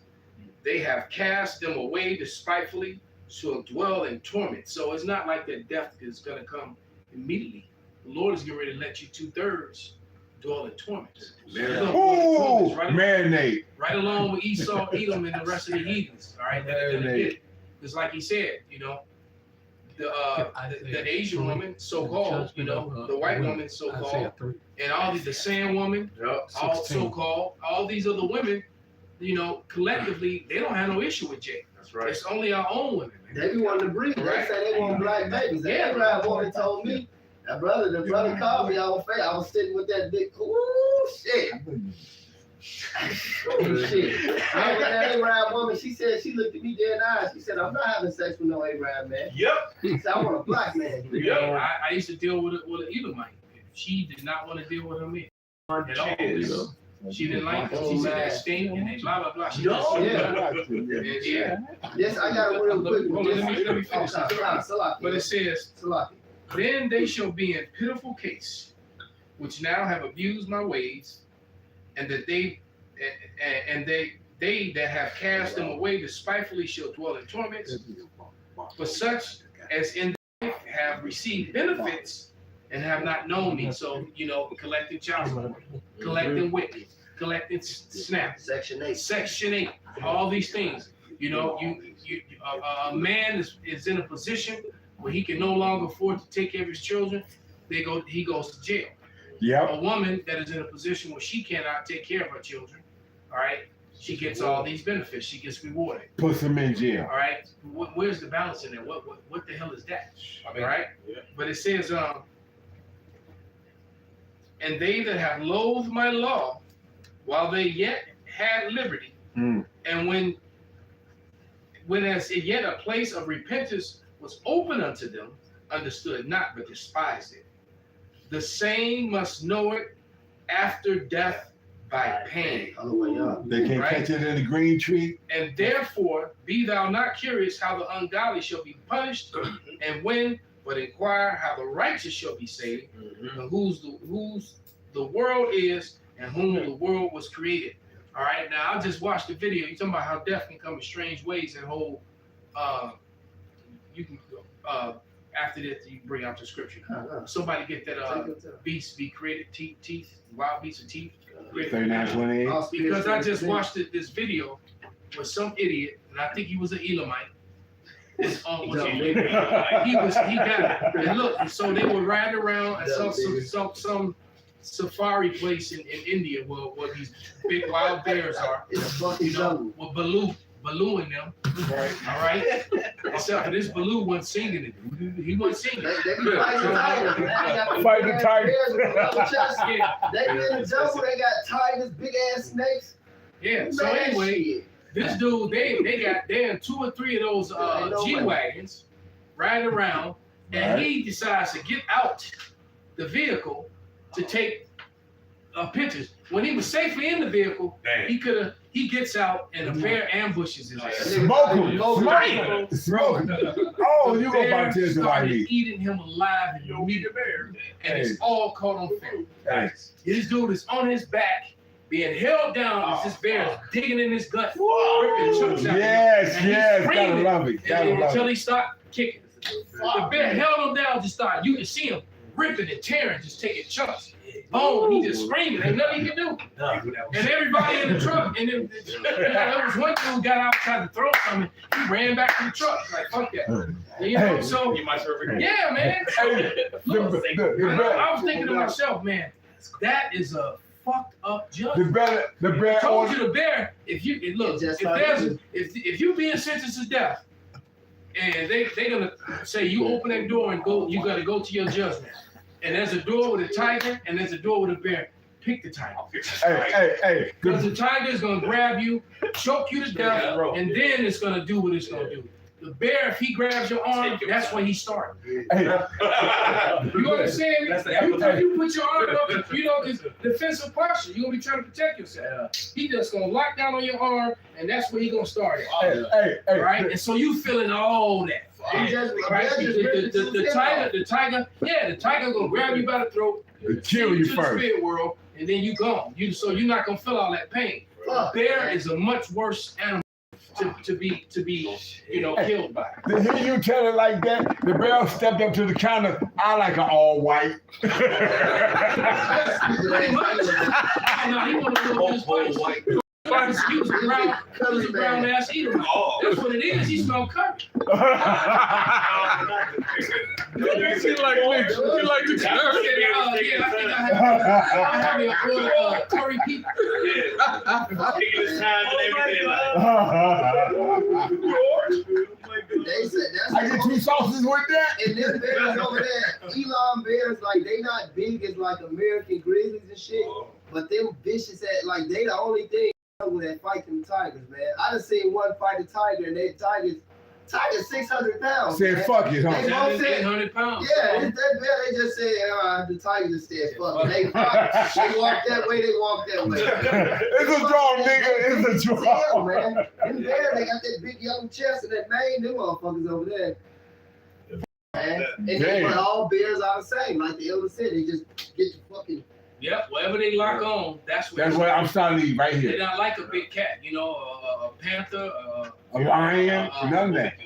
They have cast them away despitefully, shall dwell in torment. So it's not like that death is going to come immediately. The Lord is getting ready to let you 2/3 dwell in torment. Ooh, marinate. Right along with Esau, Edom, and the rest of the heathens. All right, that are going to get it. Because like he said, you know, the Asian woman, so-called, you know, the white woman, so-called, and all these, the sand woman, all so-called, all these other women, you know, collectively, they don't have no issue with Jay. That's right. It's only our own women. They be wanting to breed. They Right. say they want black babies. The Yeah. Arab woman told me, the brother called me, I was sitting with that big, ooh, shit. Ooh, shit. I was with that Arab woman, she said, she looked at me dead in the eyes. She said, I'm not having sex with no Arab man. Yep. She said, I want a black man. You know, I used to deal with an Edomite. She did not want to deal with her men at all. You know? She didn't like it. She said they stink and they blah blah blah. She just Yeah. Yes, I got a real quick. Hold on, let me finish this. Salaki. But it says, Salaki. then they shall be in pitiful case, which now have abused my ways, and that they that have cast them away despitefully shall dwell in torments. For such as in life have received benefits and have not known me. So, collecting child support, collecting WIC, collecting SNAP, Section 8. Section 8, all these things. A man is in a position where he can no longer afford to take care of his children. He goes to jail. Yep. A woman that is in a position where she cannot take care of her children, all right, she gets all these benefits. She gets rewarded. Puts them in jail. All right. Where's the balance in there? What the hell is that? I mean, All right. yeah. But it says, and they that have loathed my law, while they yet had liberty, and when as yet a place of repentance was open unto them, understood not, but despised it. The same must know it after death by pain. They can't catch it in the green tree. And therefore, be thou not curious how the ungodly shall be punished, and when, but inquire how the righteous shall be saved, and whose the world is, and whom the world was created. All right, now I just watched the video. You're talking about how death can come in strange ways, and whole, you can, after that, you bring out the scripture. Somebody get that beast be created, teeth, wild beasts of teeth. 39:28. Because I just watched this video with some idiot, and I think he was an Elamite. He got it. And look, so they were riding around at some safari place in India where these big wild bears are. With Baloo in them. Right. All right. Except for this Baloo wasn't singing it. He wasn't singing. They be fighting tigers, man. Fight the tiger. They be in the jungle. They got tigers, big ass snakes. Yeah. So anyway, this dude, they're in 2 or 3 of those G-Wagons riding around, and he decides to get out the vehicle to take pictures. When he was safely in the vehicle, he gets out and a bear ambushes his ass. Smoke him. Oh, you gonna find this started eating him alive and meat bear, and it's all caught on film. Nice. This dude is on his back, being held down as this bear is digging in his gut, ripping chunks out. Yes, gotta love it. Until he stopped kicking. The bear held him down to start. You can see him ripping and tearing, just taking chunks. Oh, he just screaming. Ain't nothing he can do. And everybody in the truck, and then there was one dude got out, tried to throw something. He ran back to the truck. Like, fuck that. So, yeah, man. Look, I was thinking to myself, man, that is a fucked up judgment. The bear. I told you the bear. If you being sentenced to death, and they gonna say you open that door and go, you gotta go to your judgment. And there's a door with a tiger, and there's a door with a bear. Pick the tiger. Hey. Because the tiger is gonna grab you, choke you to death, and then it's gonna do what it's gonna do. The bear, if he grabs your arm, that's when he starts. Hey. You understand? You put your arm up, it's defensive posture. You're gonna be trying to protect yourself. He just gonna lock down on your arm, and that's where he gonna start it. Hey. Right? And so you feeling all that. Right? The tiger gonna grab you by the throat, kill you to first. The spirit world, and then you gone. So you're not gonna feel all that pain. A bear is a much worse animal to be killed by. To hear you tell it like that, the bear stepped up to the counter. I like an all white. Pretty much. No, he wanna do his white. He was a brown ass eater. That's what it is. He smelled curry. You like the curry? I think I have a order curry pizza. Taking his time and everything. They said that's I get 2 sauces with that. And them bears over there, Elon bears, like they not big as like American grizzlies and shit, but them vicious at they the only thing that fight them tigers, man. I done seen one fight a tiger, and they tigers Tiger's 600 pounds. Said man. fuck it, huh? They both said, 800 pounds. yeah, it's that bad. They just said, the Tiger just said, fuck it. They walk that way, they walk that way. It's a draw, nigga. It's a Yeah, draw. man. Them bears, they got that big yellow chest and that mane. Them motherfuckers over there. Man. And they Damn. put all bears are the same. Like the elder said, they just get the fucking. Yep, whatever they lock on, that's What I'm starting to eat right They're here. not like a big cat, you know, a panther, A lion, none of that.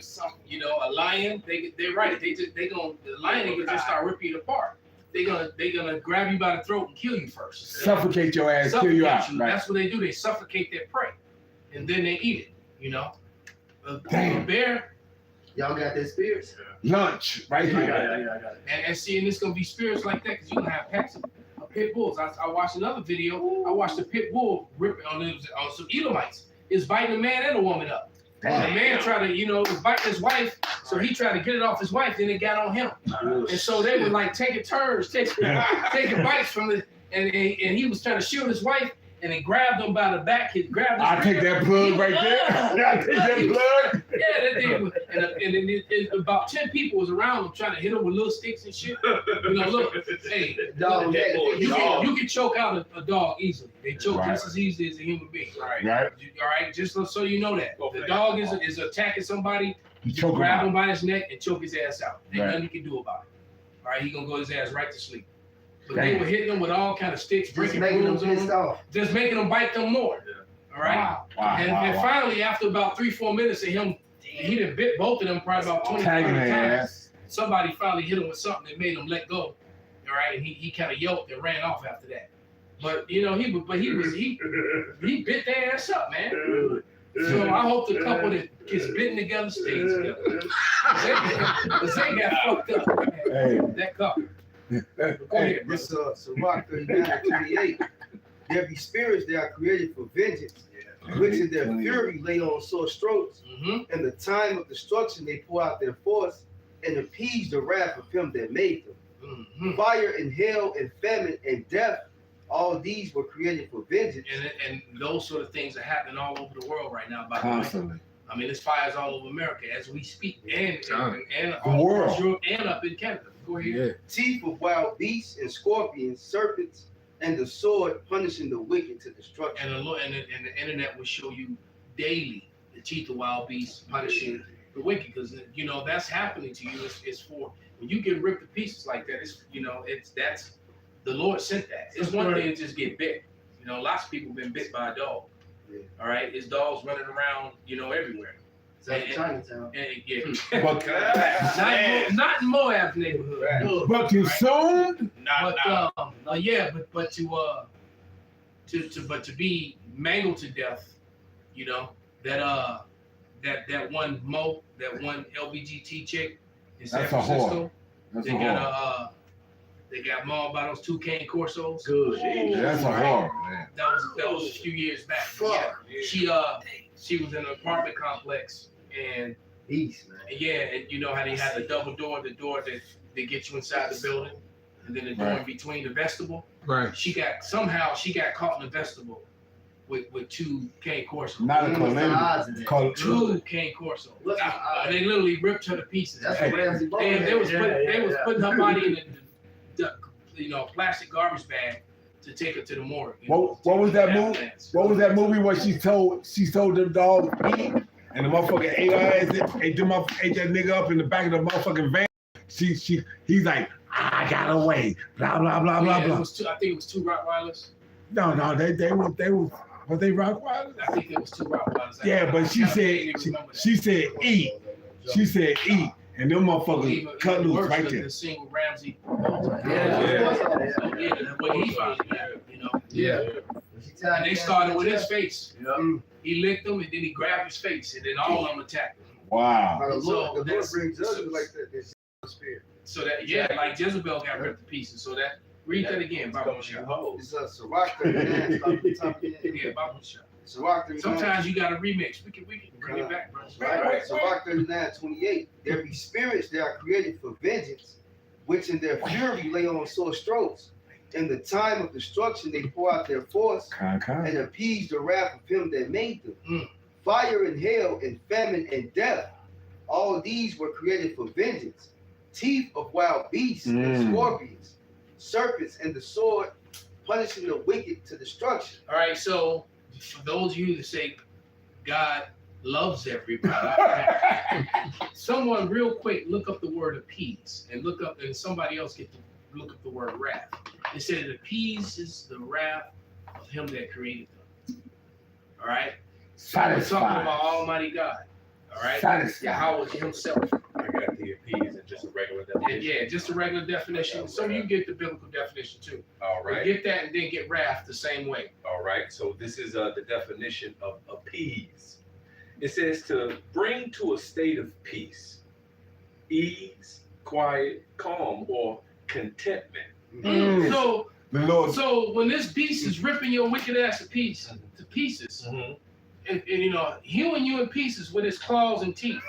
you know, a lion. They're right. The lion ain't gonna just start ripping you apart. They gonna grab you by the throat and kill you first. Suffocate your ass, kill you out. Right. That's what they do. They suffocate their prey, and then they eat it. You know, a Damn. bear. Y'all got their spirits? Lunch right I got here. it. And seeing this gonna be spirits like that because you gonna have pets of pit bulls. I watched another video. I watched a pit bull ripping on some Edomites. It's biting a man and a woman up. And the man tried to, was biting his wife, so he tried to get it off his wife. Then it got on him, and so they were like taking turns, taking bites from the, and he was trying to shield his wife. And they grabbed him by the back. He grabbed his I take that plug right there. I take that plug. Yeah, that thing. And about 10 people was around him trying to hit him with little sticks and shit. Look, hey, Dog, you can choke out a dog easily. They choke Right. just as easily as a human being. Right. All right, just so you know that. The dog is attacking somebody. You Just choke him grab him out. by his neck and choke his ass out. Ain't Right. nothing you can do about it. All right, he gonna go his ass right to sleep. But Damn. they were hitting him with all kind of sticks, just breaking making them rooms on pissed him, off. just making them bite them more. All right. Wow. And finally, after about 3-4 minutes of him, he done bit both of them probably about 20 Tagging their times. ass. Somebody finally hit him with something that made him let go. All right, and he kind of yelped and ran off after that. But he bit their ass up, man. So I hope the couple that gets bitten together stays together. Because they got fucked up, man. Hey. That couple. Go Hey. ahead, bro. This Sirach 39:28. There be spirits that are created for vengeance, which in their fury lay on sore strokes. Mm-hmm. In the time of destruction, they pour out their force and appease the wrath of him that made them. Mm-hmm. Fire and hell and famine and death, all these were created for vengeance. And those sort of things are happening all over the world right now, by the way. Constantly. I mean, there's fires all over America as we speak, and The all world. over Europe and up in Canada. Go ahead. Teeth of wild beasts and scorpions, serpents, and the sword punishing the wicked to destruction. And the internet will show you daily the teeth of wild beasts punishing the wicked, because that's happening to you. It's for when you get ripped to pieces like that. That's the Lord sent that. It's one thing to just get bit. Lots of people been bit by a dog. Yeah. All right, it's dogs running around, everywhere. So Chinatown. And yeah, But, not in Moab's neighborhood. but consumed? But to be mangled to death, that one LBGT chick in San That's a whore. Francisco, That's a they horror. got they got mauled by those 2 cane Corsos. Good. That's a horror, man. That was a few years back. Fuck. Yeah. She was in an apartment complex, and Beast, man. and you know how they had the double door, the door that gets you inside the building, and then the door in between the vestibule. Right. She got caught in the vestibule with 2 cane Corsos. Not a What's the calamity. odds of that? Called 2 cane Corsos. What's the odds? They literally ripped her to pieces. That's Hey. what Ramsey Bolton They was had. putting her body in the plastic garbage bag to take her to the morgue. What was that movie? What was that movie where she told the dog eat, and the motherfucker ate her ass, ate that nigga up in the back of the motherfucking van. He's like, I got away, blah blah blah blah It blah. was I think it was 2 Rottweilers. No, were they Rottweilers? I think it was 2 Rottweilers. Yeah, but she said eat. She said eat, and them motherfuckers cut loose right there. The single Ramsey. Yeah. What he found, Yeah. And they started with his face. Yeah. He licked them, and then he grabbed his face, and then all of them attacked him. Wow. The Lord So that's- brings judgment like that. That's spirit. So that like Jezebel got ripped to pieces. So that read that again, Bible shot. It's a Sirach 39. Stop at the top of the head. Yeah, Bible shot. Sirach 39. Sometimes you got to remix. We can bring it back, bro. Right. Sirach 39:28. There be spirits that are created for vengeance, which in their fury lay on sore strokes. In the time of destruction, they pour out their force and appease the wrath of him that made them. Fire and hell and famine and death, all these were created for vengeance, teeth of wild beasts and scorpions, serpents, and the sword, punishing the wicked to destruction. All right, so for those of you that say God loves everybody, someone real quick look up the word appease and look up, and somebody else get to look up the word wrath. It said it appeases the wrath of him that created them. All right, so we're talking about Almighty God. All right, Yahweh himself. I got the appease and just a regular And definition. yeah, just a regular definition. So you get the biblical definition too. All But right. get that and then get wrath the same way. All right. So this is the definition of appease. It says to bring to a state of peace, ease, quiet, calm, or contentment. So, The Lord. so when this beast is ripping your wicked ass to pieces, and you know, hewing you in pieces with his claws and teeth,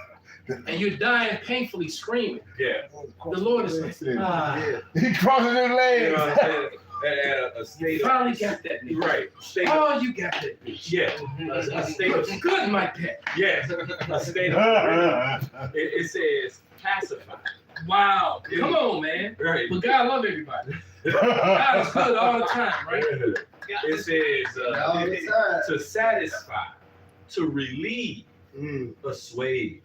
and you're dying painfully screaming, Yeah. the Lord is like, He crossing his You legs. know what I'm saying? At a you state of finally got that nigga. right. State of, Oh, you got that bitch. yeah. A state of Good, my pet. yes. A state of it says pacify. Wow. Come on, man. Right. But God love everybody. God is good all the time, right? It says All the time. to satisfy, to relieve, Mm. assuage.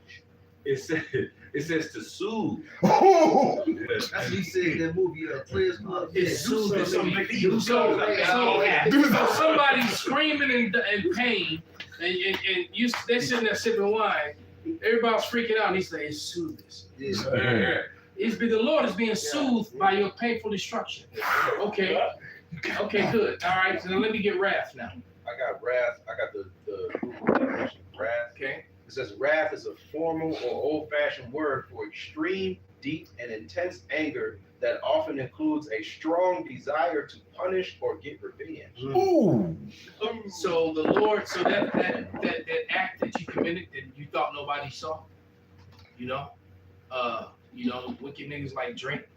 It says to soothe. That's what he said in that movie, Players Club. It's soothing. Do So something. somebody's screaming in pain, and they're sitting there sipping wine. Everybody's freaking out, and he's like, "It's soothing." Yeah. The Lord is being soothed by your painful destruction. Okay, good. All right, so now let me get wrath now. I got wrath. I got the definition of wrath. Okay. It says wrath is a formal or old-fashioned word for extreme, deep, and intense anger that often includes a strong desire to punish or get revenge. So the Lord, so that act that you committed that you thought nobody saw, you know, wicked niggas like Drake,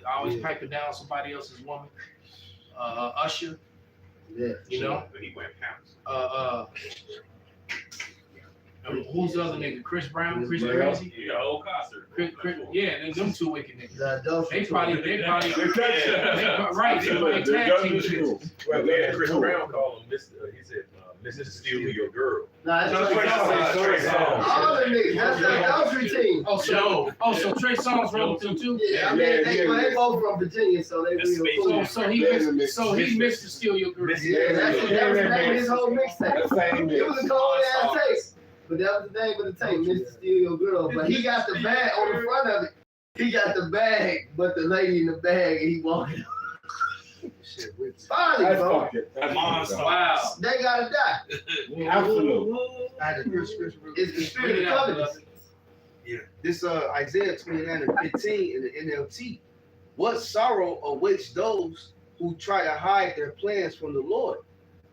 always piping down somebody else's woman, Usher, Yeah. you know, He went pounds. who's the other nigga? Chris Brown, Chris Brown. Crazy, Yeah, old concert. yeah, them two wicked niggas. The adultery. They probably right. They probably The tag judge team is shit. true. Well, we had Chris Brown call him Mr. He said, Mr. Steal Me Your Girl. Nah, it's No, Trey Trey Songz. Songz. Trey Songz. All the niggas. That's the adultery team. So Trey Songz wrote them too. Yeah, I mean, they both from Virginia, so they That's real space. cool. So he missed to steal your girl. Yeah, that was the name of his whole mixtape. The same It was a cold ass tape. But that was the name of the tape, Mr. Steal Your Girl. But he got the bag on the front of it. He got the bag, but the lady in the bag, and he walking. Shit, with Finally, That's bro. fucking. That's Monster. fucking. Wow. They gotta die. Absolute. I had a good scripture. It's the spirit of covenant. This Isaiah 29:15 in the NLT. What sorrow awaits those who try to hide their plans from the Lord,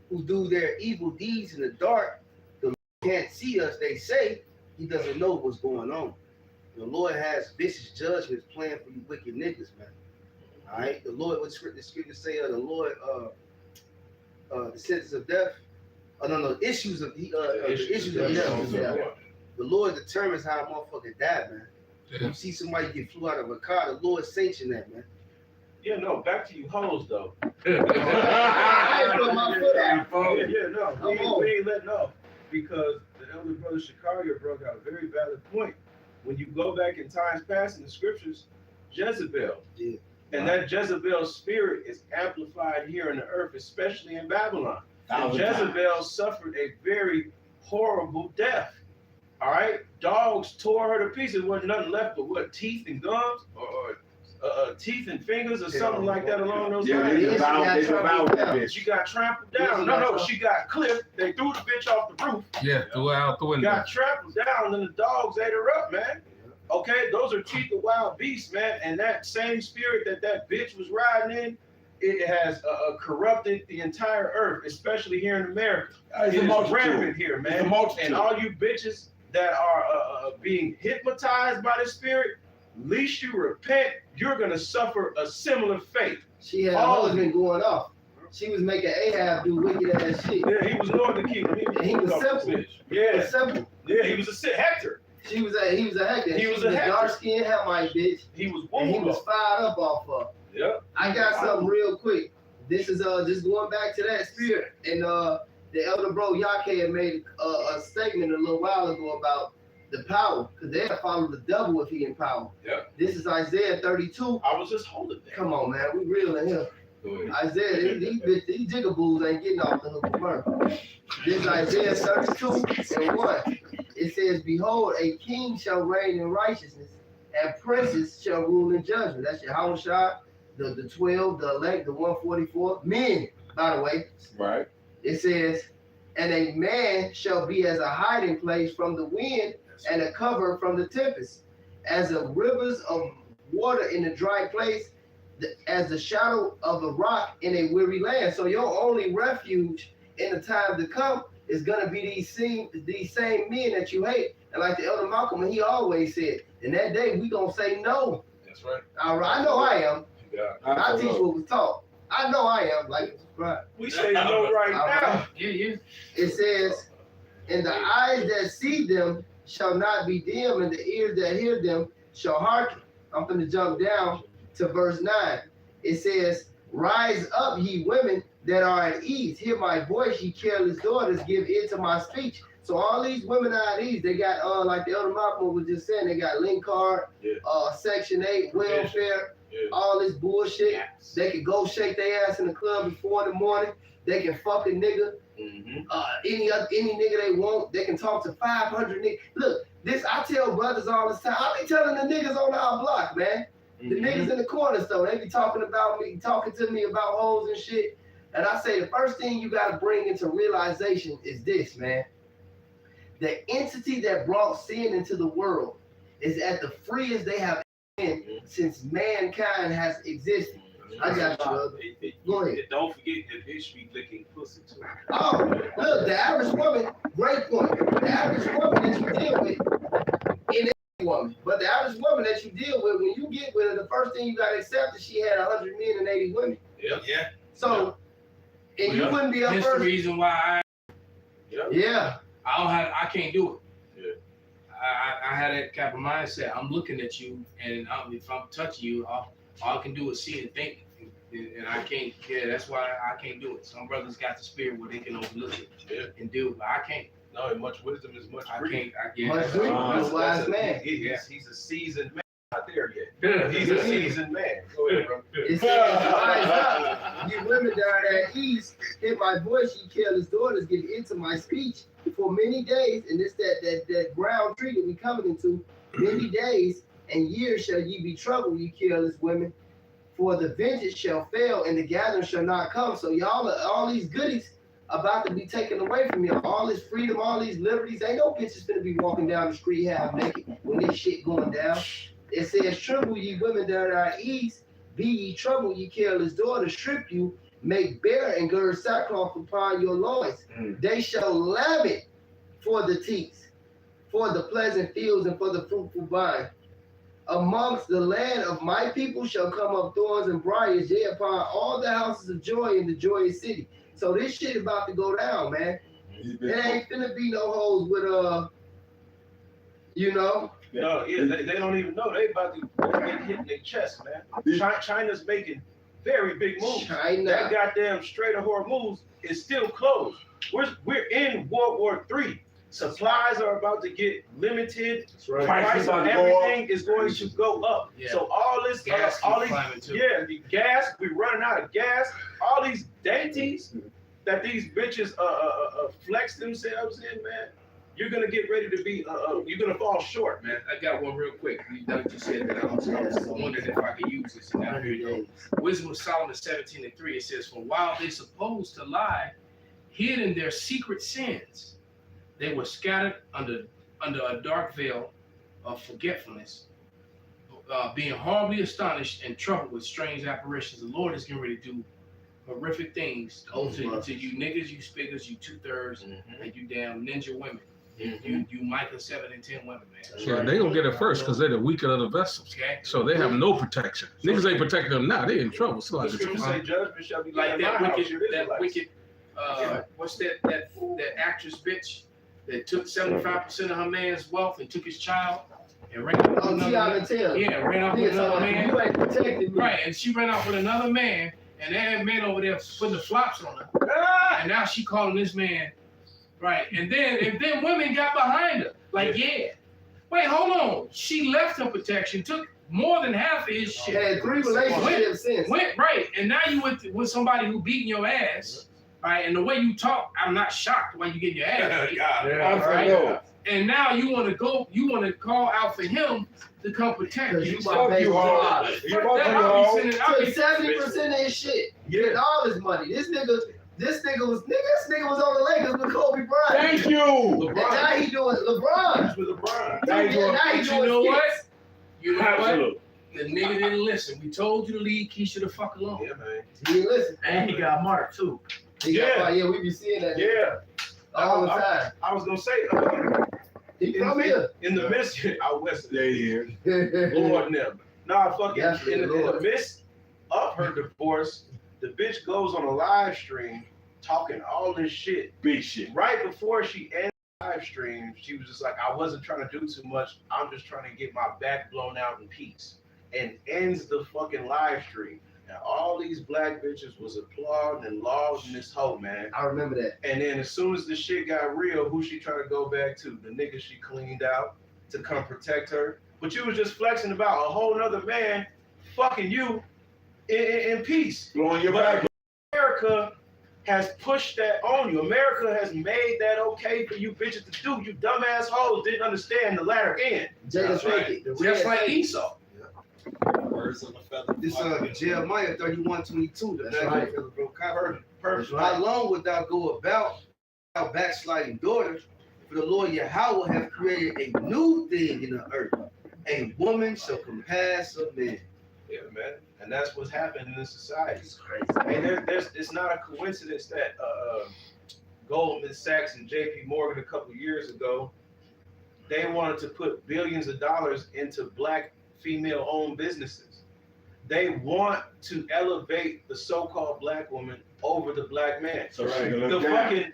who do their evil deeds in the dark. The Lord can't see us, they say. He doesn't know what's going on. The Lord has vicious judgments planned for you wicked niggas, man. All right, the Lord, what the scripture say? The Lord, the sentence of death. The issues of the issues of death. Yeah. The Lord determines how a motherfucker die, man. Yeah. You see somebody get flew out of a car, the Lord sanctioned that, man. Yeah, no, back to you hoes though. I ain't put my foot out. We ain't letting off because the elder brother Shikaria brought out a very valid point. When you go back in times past in the scriptures, Jezebel, and that Jezebel spirit is amplified here in the earth, especially in Babylon. And Jezebel suffered a very horrible death. All right, dogs tore her to pieces. Wasn't nothing left but what, teeth and gums, or teeth and fingers, or something like that along those Yeah, lines. they devoured that bitch. She got trampled down. No, she got clipped. They threw the bitch off the roof. Yeah, threw out the window. Got trampled down, and the dogs ate her up, man. Okay, those are teeth of wild beasts, man. And that same spirit that bitch was riding in, it has corrupted the entire earth, especially here in America. It's It a is multitude. rampant here, It's a man. multitude. And all you bitches that are being hypnotized by the spirit, least you repent, you're gonna suffer a similar fate. She had a husband going off. She was making Ahab do wicked ass shit. Yeah, he was Northern King. And he was simple. Yeah, It's simple. yeah, he was a Hector. He was a hacker. He was a a hacker. dark skinned Hamite bitch. He was And he woman. was fired up off her. Yep. I got something real quick. This is just going back to that spirit. And the elder bro Yake had made a statement a little while ago about the power. Because they'll follow the devil if he in power. Yep. This is Isaiah 32. I was just holding that. Come on, man. We real in here. Go ahead. Isaiah, these jigaboos ain't getting off the hook for murder. This is Isaiah 32 and 1. It says, behold, a king shall reign in righteousness, and princes shall rule in judgment. That's Yahushua, the 12, the elect, the 144. Men, by the way. Right. It says, and a man shall be as a hiding place from the wind and a cover from the tempest, as the rivers of water in a dry place, as the shadow of a rock in a weary land. So your only refuge in the time to come is gonna be these same men that you hate. And like the elder Malcolm, he always said, in that day we gonna say no. That's right. All right, I know I am. Yeah. I teach what was taught. I know I am. Like, right. We say no right now. Yeah. It says, and the eyes that see them shall not be dim, and the ears that hear them shall hearken. I'm going to jump down to verse 9. It says, rise up, ye women that are at ease. Hear my voice, ye careless daughters, give ear to my speech. So all these women are at ease. They got, like the elder Malcolm was just saying, they got link card, Section 8, welfare, all this bullshit. Yes. They can go shake their ass in the club at 4 in the morning. They can fuck a nigga. Any nigga they want. They can talk to 500 niggas. Look, this I tell brothers all the time. I be telling the niggas on our block, man. The niggas in the corner store, they be talking to me about hoes and shit. And I say the first thing you gotta bring into realization is this, man. The entity that brought sin into the world is at the freest they have been since mankind has existed. I got you, brother. Go ahead. Don't forget that bitch be licking pussy too. Oh, look, the average woman, great point. The average woman that you deal with, in any woman, but the average woman that you deal with, when you get with her, the first thing you gotta accept is she had 100 men and 80 women. Yeah. So, and you wouldn't be up That's the first. reason why Yeah. I can't do it. Yeah. I had that type of mindset. I'm looking at you, and if I'm touching you, all I can do is see and think, and I can't. Yeah, that's why I can't do it. Some brothers got the spirit where they can overlook it and do it, but I can't. No, much wisdom is much I greed. can't. Much greed. You're a wise man. He's a seasoned man. Not there yet. Yeah. He's a seasoned man. Go ahead, bro. It says, rise up, you women down at east, hear my voice, ye careless daughters, give into my speech for many days, and it's that ground tree that we coming into, many days and years shall ye be troubled, ye careless women, for the vengeance shall fail and the gathering shall not come. So y'all are, all these goodies about to be taken away from you. All this freedom, all these liberties, ain't no bitches finna be walking down the street half naked when this shit going down. It says, tremble ye women that are at ease, be ye troubled, ye careless daughters, strip you, make bare and gird sackcloth upon your loins. They shall lament for the teats, for the pleasant fields and for the fruitful vine. Amongst the land of my people shall come up thorns and briars, yea, upon all the houses of joy in the joyous city. So this shit about to go down, man. There ain't finna be no hoes with you know. No, yeah, they don't even know. They about to get hit in their chest, man. China's making very big moves. China. That goddamn Strait of Hormuz is still closed. We're in World War III. Supplies are about to get limited. That's right. Price of everything is going to go up. Yeah. So all this, Gas all keep these, climbing too. yeah, the gas, we're running out of gas. All these dainties that these bitches flex themselves in, man. You're gonna get ready to be, you're gonna fall short, man. Man, I got one real quick. You just said that. I was wondering if I could use this. And now here you go. Wisdom of Solomon 17:3. It says, "For while they supposed to lie, hid in their secret sins, they were scattered under a dark veil of forgetfulness, being horribly astonished and troubled with strange apparitions." The Lord is getting ready to do horrific things to you niggas, you spiggers, you 2/3, and you damn ninja women. You Micah 7 and 10 women, man. Yeah, they gonna get it first because they're the weaker of the vessels. Okay. So they have no protection. Niggas ain't protecting them now. They in trouble. So The like, scripture say judgment shall be Like laid in my that house, wicked, you that Israelites. wicked, what's that actress bitch that took 75% of her man's wealth and took his child and ran off with Oh, another Tiana man. Taylor. Yeah, ran off with Yeah, another so man. you ain't protecting me. Right, and she ran off with another man, and that man over there putting the flops on her. And now she calling this man, right? And then women got behind her. Like, yeah. Wait, hold on. She left her protection, took more than half of his shit. Had 3 relationships since. Went right, and now you with somebody who beating your ass, right? And the way you talk, I'm not shocked why you getting your ass beat. Right? And now you want to call out for him to come protect you. You my baby father. I'll be sending, Took 70% of his shit. Get all his money. This nigga was on the Lakers with Kobe Bryant. Thank you. And now he doing LeBron. With LeBron. Now he doing- Now he But doing you know what? skits. You know what? Absolutely. The nigga didn't listen. We told you to leave Keisha the fuck alone. Yeah, man. He didn't listen. And he got marked too. Yeah, we be seeing that Yeah. all the time. I was gonna say, He from here. in the midst, out west, There he is. Lord them. Nah, fucking Definitely in the Lord. midst of her divorce, the bitch goes on a live stream talking all this shit. Big shit. Right before she ended the live stream, she was just like, I wasn't trying to do too much. I'm just trying to get my back blown out in peace. And ends the fucking live stream. Now all these black bitches was applauding and lauding this hoe, man. I remember that. And then as soon as the shit got real, who she trying to go back to? The nigga she cleaned out to come protect her. But you was just flexing about a whole nother man fucking you in peace. Blowing your But back. America has pushed that on you. America has made that okay for you bitches to do. You dumbass hoes didn't understand the latter end. Jada That's right. Pinkett, the Just red like snake. Esau. Birds of a feather. This Jeremiah 31:22. The That's black right. feather broke copper. Perfect. That's right. How long wilt thou go about thou backsliding daughter? For the Lord Yahweh hath created a new thing in the earth. A woman shall compass of man. Yeah, man. And that's what's happening in society. It's crazy. And it's not a coincidence that Goldman Sachs and JP Morgan a couple years ago, they wanted to put billions of dollars into black female-owned businesses. They want to elevate the so-called black woman over the black man. So she can look down.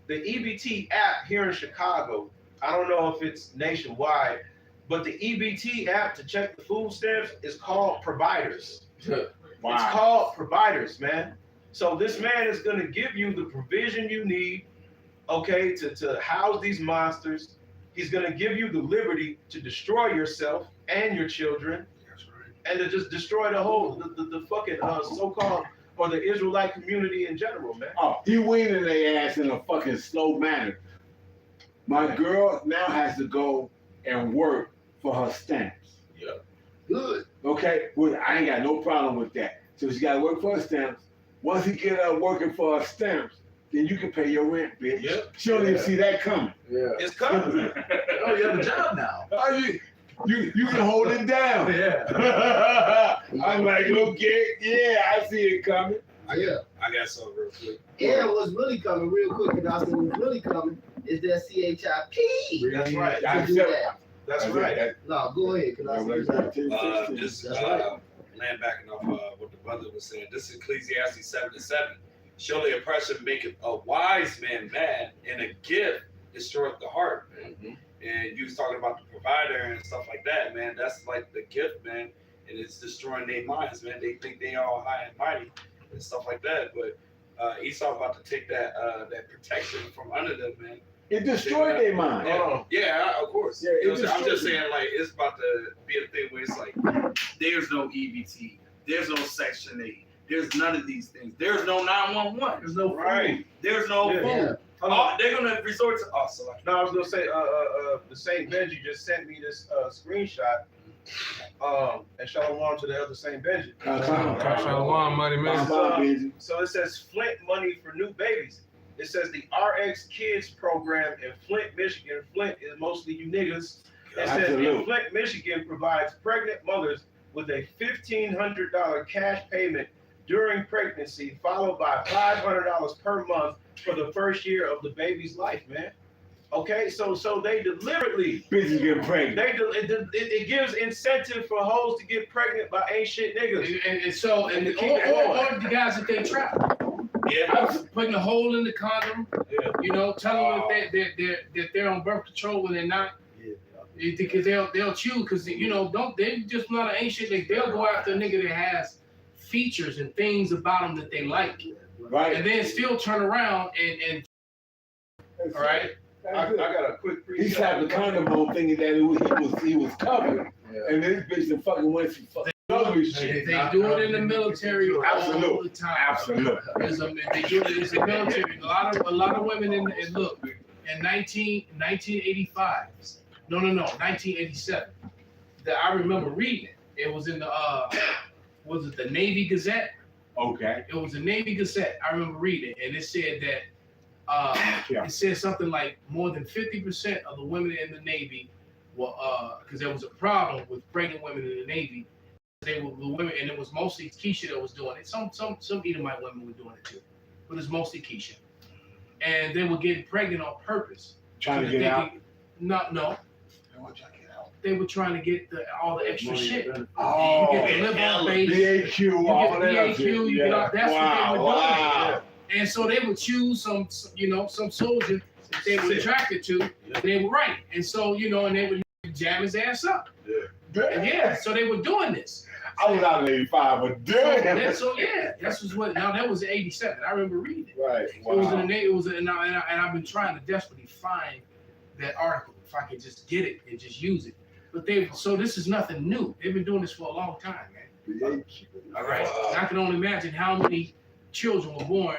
The EBT app here in Chicago, I don't know if it's nationwide, but the EBT app to check the food stamps is called Providers. Wow. It's called Providers, man. So this man is going to give you the provision you need, okay, to house these monsters. He's going to give you the liberty to destroy yourself and your children. That's right. And to just destroy the whole, the fucking so-called, or the Israelite community in general, man. Oh, he weaning their ass in a fucking slow manner. My girl now has to go and work for her stamps. Yeah. Good. Okay? Well, I ain't got no problem with that. So she got to work for her stamps. Once he get up working for her stamps, then you can pay your rent, bitch. Yep. She don't even see that coming. Yeah. It's coming. Oh, you have a job now. Oh, you can hold it down. Yeah. I'm like, okay, yeah, I see it coming. Yeah. I got something real quick. And what's really coming, real quick, and I said what's really coming is that CHIP. That's right. To do that. That's right. No, go ahead. Can I say that? This That's right. land backing off what the brother was saying. This is Ecclesiastes 7:7. Surely oppression maketh a wise man mad, and a gift destroyeth the heart, man. Mm-hmm. And you was talking about the provider and stuff like that, man. That's like the gift, man. And it's destroying their minds, man. They think they all high and mighty and stuff like that. But Esau about to take that protection from under them, man. It destroyed their mind. Yeah, of course. Yeah, I'm just saying, like, it's about to be a thing where it's like, There's no EBT. There's no Section 8. There's none of these things. There's no 911. There's no Right. There's no Yeah. food. Oh, they're gonna resort to No, I was gonna say, the Saint Benji just sent me this screenshot. And shalom to the other Saint Benji. Shalom, mighty man. So it says Flint money for new babies. It says the RX Kids program in Flint, Michigan. Flint is mostly you niggas. It says in Flint, Michigan provides pregnant mothers with a $1,500 cash payment during pregnancy, followed by $500 per month for the first year of the baby's life, man. Okay, so they deliberately Bitches get pregnant. It gives incentive for hoes to get pregnant by ain't shit niggas. And so, And to keep or it going. the guys that they trap. Yeah. putting a hole in the condom, Yeah. you know, telling them that they're on birth control when they're not. Because they'll choose, because you know, they just not an ancient. They'll go after a nigga that has features and things about them that they like, Right. and then still turn around and all right. I got a quick He slapped the condom on thinking that he was covered, and this bitch done fucking went some fucking ugly shit. They do it in the military all Absolute. the time. Absolute. They do it in the military. A lot of women in look in 1985. No, 1987. That I remember reading it. It was in the was it the Navy Gazette? Okay. It was a Navy Gazette. I remember reading it, and it said that it said something like more than 50% of the women in the Navy were because there was a problem with pregnant women in the Navy. They were the women, and it was mostly Keisha that was doing it. Some Edomite women were doing it too, but it's mostly Keisha. And they were getting pregnant on purpose. Trying so to that get out. No. They were trying to get all the extra shit. Oh, you get the live on base. BAQ, all that. BAQ, you get all, that's what they were doing. Wow. And so they would choose some soldier that they were attracted to, and they were right. And so, and they would jam his ass up. And so they were doing this. I was out in 85, but damn. That was in 87. I remember reading it. Right. Wow. It was in the Navy, and I've been trying to desperately find that article if I could just get it and just use it. But so this is nothing new. They've been doing this for a long time, man. All right. I can only imagine how many children were born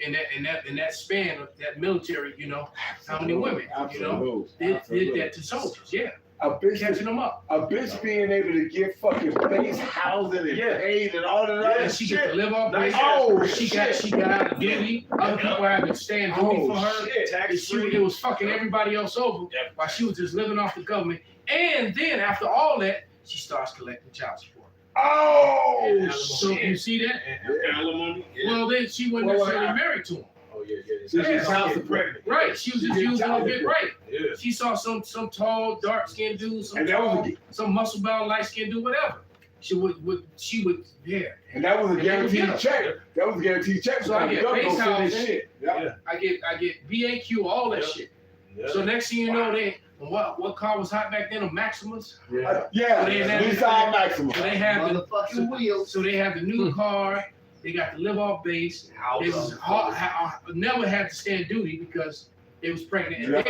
in that span of that military, how many women, did that to soldiers, A bitch catching them up. A bitch being able to get fucking base housing and paid and all that other She shit. get to live off base. Oh, she got out of duty. Other people had to stand duty for her. It was fucking everybody else over while she was just living off the government. And then after all that, she starts collecting child support. Oh, so shit. You see that? Alimony. Well, then she wasn't necessarily married to him. Oh yeah. She's house pregnant. Right, she was just using a bit right. Yeah. She saw some tall, dark skinned dude, some muscle bound, light skinned dude, whatever. She would, And that was a guaranteed check. That was a guaranteed check. So I get base housing. Shit. Yeah. I get BAQ, all that shit. Yeah. So next thing you know, what car was hot back then? A Maximus. Yeah. Nissan Maximus. So they have the wheels. So they have the new car. They got to live off base. They never had to stand duty because they was pregnant. And then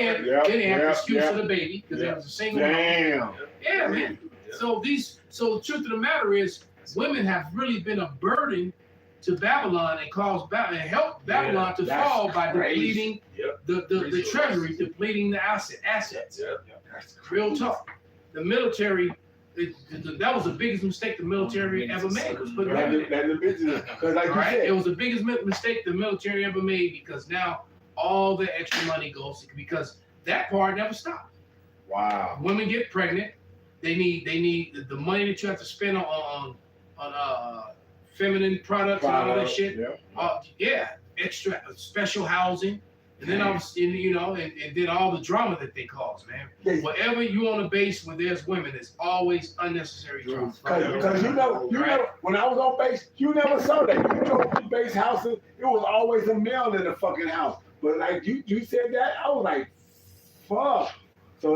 they had the excuse for the baby because it was a single mom. Yeah, man. So the truth of the matter is, women have really been a burden to Babylon and helped Babylon to fall by depleting the treasury, depleting the assets. That's real talk. The military. That was the biggest mistake the military ever made. Was putting it was the biggest mistake the military ever made because now all the extra money goes because that part never stopped. Wow. Women get pregnant. They need the money that you have to spend on feminine products and all that shit. Extra special housing. And then and then all the drama that they cause, man. Wherever you on a base where there's women, there's always unnecessary drama. Because you know, when I was on base, you never saw that. You drove to base houses, it was always a male in the fucking house. But like you said that, I was like, fuck. So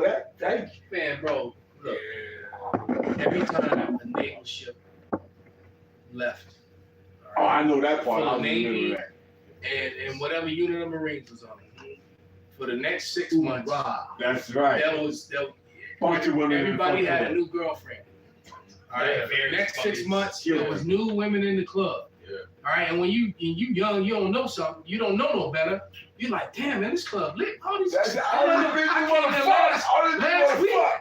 man, bro, look. Every time the naval ship left. Oh, I know that part. I Navy. And whatever unit of Marines was on it for the next 6 months. Wow. That's right. Everybody had a new girlfriend. All right. For the next 6 months, there was new women in the club. Yeah. All right. And when you young, you don't know something. You don't know no better. You're like, damn, man, this club lit. All these. Last week,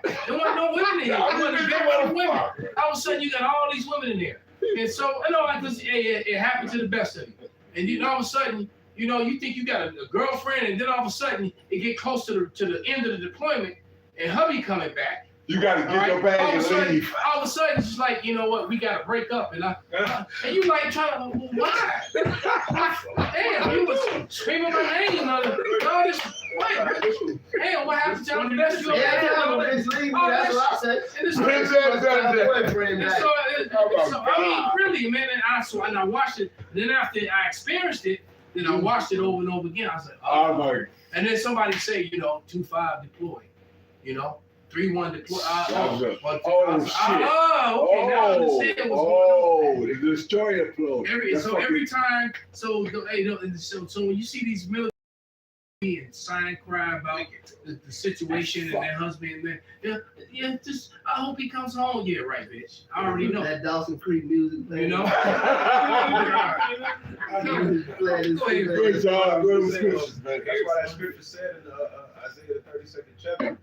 there wasn't no women in here. There wasn't very women. All of a sudden, you got all these women in there. And so, it happened to the best of you. And then all of a sudden, you think you got a girlfriend, and then all of a sudden, it get close to the end of the deployment, and hubby coming back. You got to get your bag and leave. All of a sudden, it's just like, you know what, we got to break up. And you like trying to, why? Damn, you was screaming my name. All this, damn, what happened to you? That's your that's what I said. So, I mean, really, man, and I watched it. Then after I experienced it, Then I watched it over and over again. I was like, Oh my. and then somebody say, 2-5 deployed, 3-1 deployed. Oh, shit. Okay, now I understand what's going on. The destroyer flow. Every time, so when you see these military and sign cry about the situation and their husband, and just I hope he comes home. Yeah, right, bitch. I already know. That Dawson Creek music, You know. Good job. Good scriptures, man. That's why that scripture said in Isaiah 32nd chapter,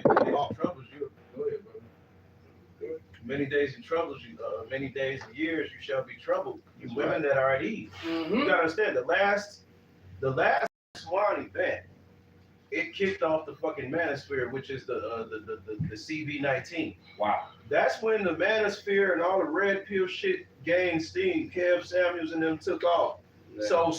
many days of troubles you. Go ahead, brother. Many days of troubles you, many days and years you shall be troubled. You women that are at ease. You gotta understand the last Swan event, it kicked off the fucking manosphere, which is the CV-19. Wow. That's when the manosphere and all the red pill shit gained steam. Kev Samuels and them took off. So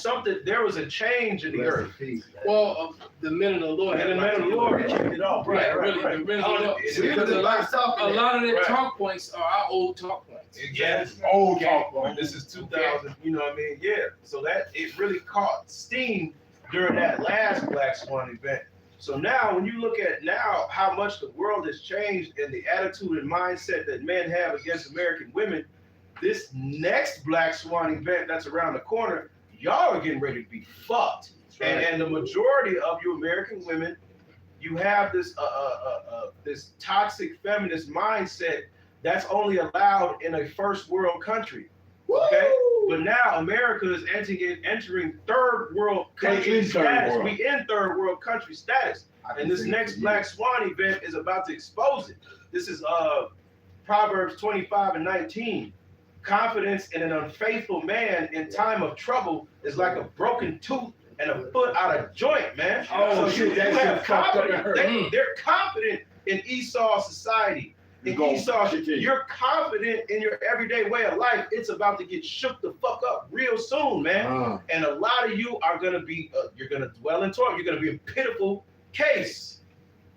there was a change in the earth. Well, the men of the Lord. And the men of the Lord kicked it off. Right. The men of the Lord. Because a lot of their talk points are our old talk points. Exactly. Old talk points. This is 2000. You know what I mean? Yeah. So that it really caught steam during that last Black Swan event. So now, when you look at now how much the world has changed and the attitude and mindset that men have against American women, this next Black Swan event that's around the corner, y'all are getting ready to be fucked. Right. And the majority of you American women, you have this this toxic feminist mindset that's only allowed in a first world country. Okay, but now America is entering third world country status. We in third world country status, and this next Black Swan event is about to expose it. This is Proverbs 25:19. Confidence in an unfaithful man in time of trouble is like a broken tooth and a foot out of joint, man. Oh, so shit, you that have shit fucked up and hurt. they're confident in Esau society. In Esau, you're confident in your everyday way of life. It's about to get shook the fuck up real soon, man. And a lot of you are gonna be, you're gonna dwell in torment. You're gonna be a pitiful case.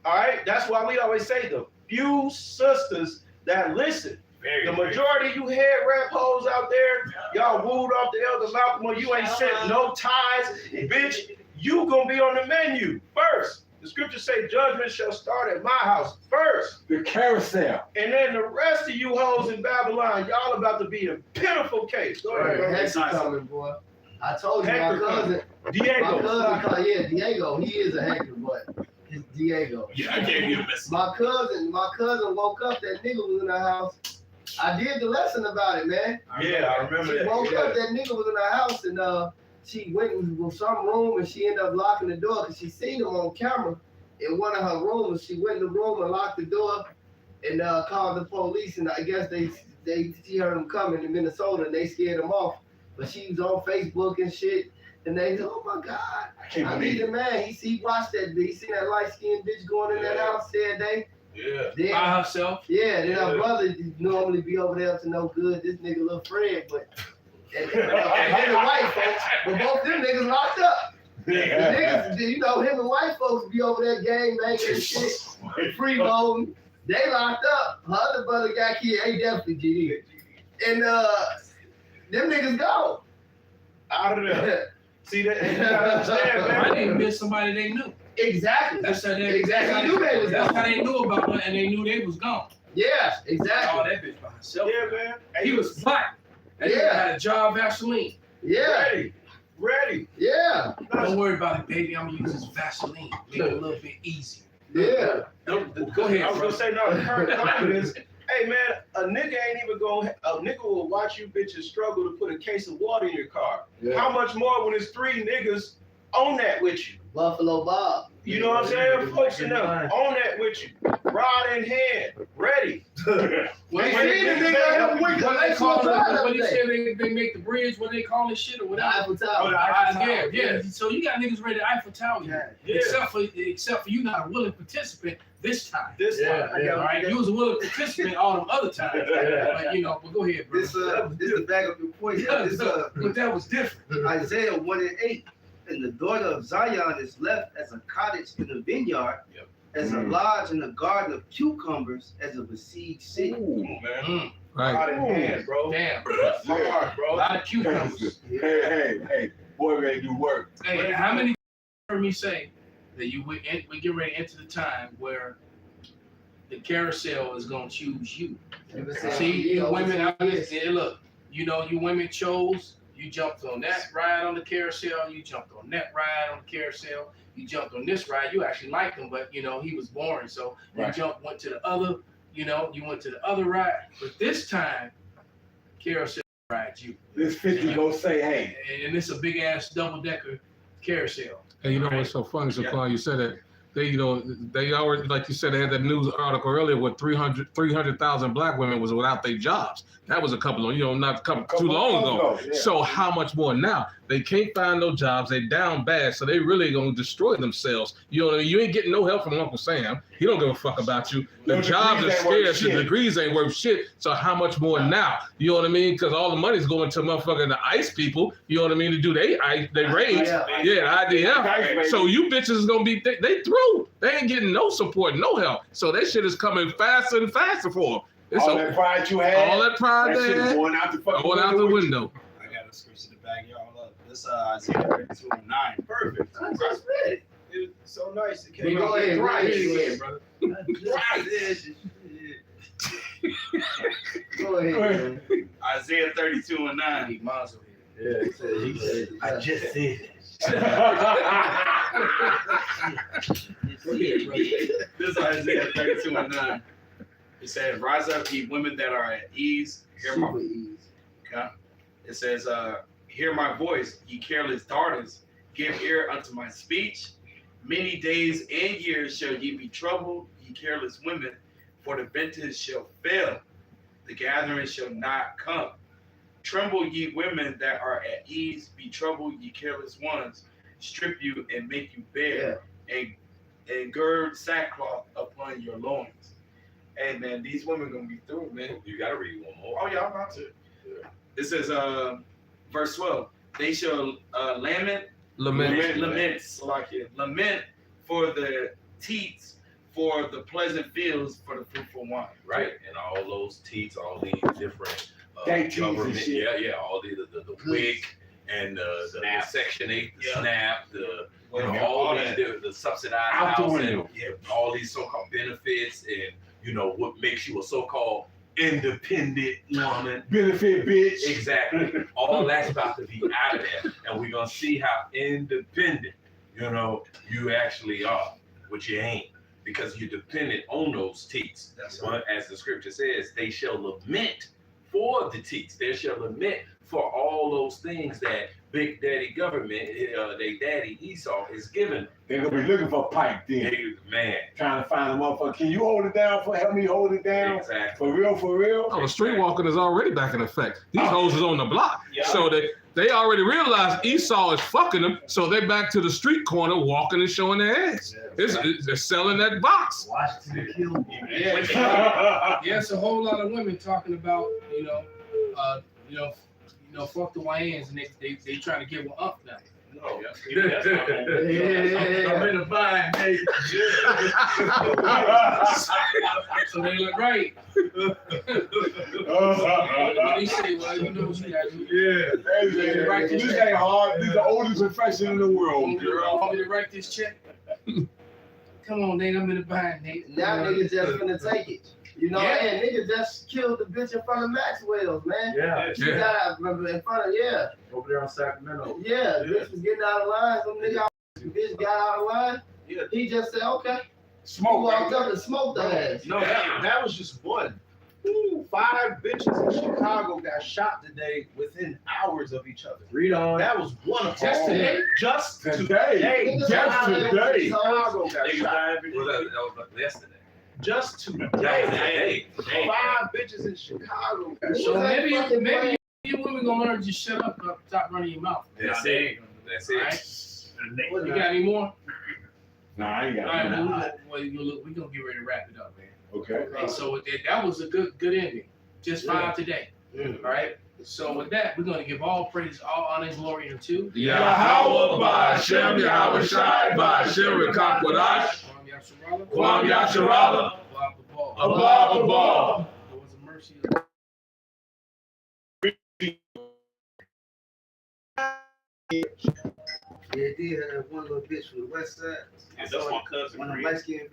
All right, that's why we always say the few sisters that listen. The majority of you head rap hoes out there, y'all wooed off the Elder Malcolm, or you ain't sent no ties, bitch. You gonna be on the menu first. The scriptures say judgment shall start at my house first. The carousel. And then the rest of you hoes in Babylon, y'all about to be a pitiful case. Go ahead, bro. Hector coming, boy. I told you my cousin. Diego. My cousin, Diego. He is a Hector, but it's Diego. Yeah, I gave you a message. My cousin woke up. That nigga was in the house. I did the lesson about it, man. Yeah, I remember that. She woke up. That nigga was in the house, and she went in some room, and she ended up locking the door because she seen him on camera in one of her rooms. She went in the room and locked the door, and called the police. And I guess she heard him coming to Minnesota, and they scared him off. But she was on Facebook and shit, and they said, "Oh my God, I need a man." He watched that. He seen that light skinned bitch going in that house that day. Yeah. Then, By herself. Yeah. Then her brother normally be over there to no good. This nigga little Fred, but and him and white folks, but both them niggas locked up. The niggas, him and white folks be over there gang banging and shit, freeloading. They locked up. Her other brother got killed. They definitely GD. And them niggas go out of there. See that? You gotta understand, man. I didn't miss somebody they knew. Exactly. That's how they knew they was That's gone. how they knew about her, and they knew they was gone. Yeah, exactly. Oh, that bitch by herself. Yeah, man. He was black. And he had a job Vaseline. Yeah. Ready. Yeah. Don't worry about it, baby. I'm gonna use this Vaseline. Make it a little bit easier. Yeah. Go ahead. I was gonna say no. The current climate is, hey man, a nigga ain't even a nigga will watch you bitches struggle to put a case of water in your car. Yeah. How much more when there's 3 niggas on that with you? Buffalo Bob. You know what I'm saying? Folks in them on that with you, rod in hand, ready. What They say they make the bridge, what they call this shit or whatever. Eiffel Tower. Yeah. So you got niggas ready to Eiffel Tower. Yeah. Except for you not a willing participant this time. Time. All right. You was a willing participant all them other times. But go ahead, bro. This to back up your point. But that was different. Isaiah 1:8. And the daughter of Zion is left as a cottage in a vineyard, as a lodge in a garden of cucumbers, as a besieged city. Ooh, Man. Rod in hand, bro. Damn. Hard, bro. A lot of cucumbers. Hey. boy ready to do work. Hey, how many heard me say that we get ready to enter the time where the carousel is gonna choose you? See, you women out there, look, you know, you women chose, you jumped on that ride on the carousel, you jumped on that ride on the carousel, you jumped on this ride, you actually liked him, but you know, he was boring, so you went to the other, you know, you went to the other ride, but this time, carousel rides you. This 50 go say, hey. And it's a big ass double decker carousel. And you know what's so funny, Shaquan, you said that they already, like you said, they had that news article earlier where 300,000 black women was without their jobs. That was a couple of, not too long ago. Yeah. So how much more now? They can't find no jobs. They down bad, so they really gonna destroy themselves. You know what I mean? You ain't getting no help from Uncle Sam. He don't give a fuck about you. The jobs are scarce. The degrees ain't worth shit. So how much more now? You know what I mean? Because all the money's going to motherfucking the ICE people. You know what I mean? To do they raids. Yeah, the IDF. So you bitches is gonna be they through. They ain't getting no support, no help. So that shit is coming faster and faster for them. All that pride you had. All that pride they had. Going out the window. I got a scripture to back y'all up. This Isaiah 32:9. Perfect. I just read it. It's so nice. It Hey, go ahead, Right, right, brother. Go ahead, man. Isaiah 32:9. Yeah, he said, I just said it. This is Isaiah 32:9. It says, "Rise up, ye women that are at ease. Hear my ease. Okay. It says, hear my voice, ye careless daughters. Give ear unto my speech. Many days and years shall ye be troubled, ye careless women, for the vintage shall fail, the gathering shall not come. Tremble, ye women that are at ease, be troubled, ye careless ones. Strip you and make you bare, and gird sackcloth upon your loins." Hey man, these women gonna be through, man. You gotta read one more. Oh yeah, I'm about to. It says, verse 12, they shall lament for the teats, for the pleasant fields, for the fruitful wine. Right, and all those teats, all these different government, all the WIC and the Section 8, the SNAP, all these the subsidized housing, all these so-called benefits, and what makes you a so-called independent woman. Benefit bitch. Exactly. All that's about to be out of there. And we're going to see how independent, you actually are, which you ain't. Because you're dependent on those teats. That's right. As the scripture says, they shall lament for the teats. They shall lament for all those things that Big Daddy government, their daddy Esau, is giving. They're going to be looking for a pipe then. Man. Trying to find a motherfucker. Can you hold it down? Help me hold it down? Exactly. For real? Oh, the street walking is already back in effect. These hoes is on the block. Yeah. So they already realized Esau is fucking them, so they're back to the street corner walking and showing their ass. They're selling that box. Washington killed me. Yeah, it's a whole lot of women talking about, fuck the YNs, and they trying to get one up now. No, I'm in a bind, baby. So they look right. They say, well, you know what you gotta do. Hey, this ain't hard. This is the oldest profession in the world, girl. Want me to write this check? Come on, Nate, I'm in a bind, Nate. Now niggas just gonna take it. And niggas just killed the bitch in front of Maxwell's, man. She got out in front of, over there on Sacramento. Bitch was getting out of line. Some bitch got out of line. He just said, okay. Smoke. He walked up and smoked the ass. No, that was just one. 5 bitches in Chicago got shot today within hours of each other. Read on. That was one of Just today? Just today. Just today. Chicago got That shot. was yesterday. Just today. 5 bitches in Chicago got So shot. maybe you women gonna learn to just shut up, stop running your mouth. That's it. Right? You got any more? Nah, I ain't got All nothing. right, we're gonna get ready to wrap it up, man. Okay. So that was a good ending. Just 5 today. All right. So with that, we're gonna give all praise, all honor, and glory unto Yahweh Ba'Shem, Yahweh Shai, Ba'Shem Rekakwadash, Kwam Yasharala, Abba Abba. There was a mercy. Yeah, it did have one little bitch from the west side. Yeah, that's my cousin. One of Reed. the light skinned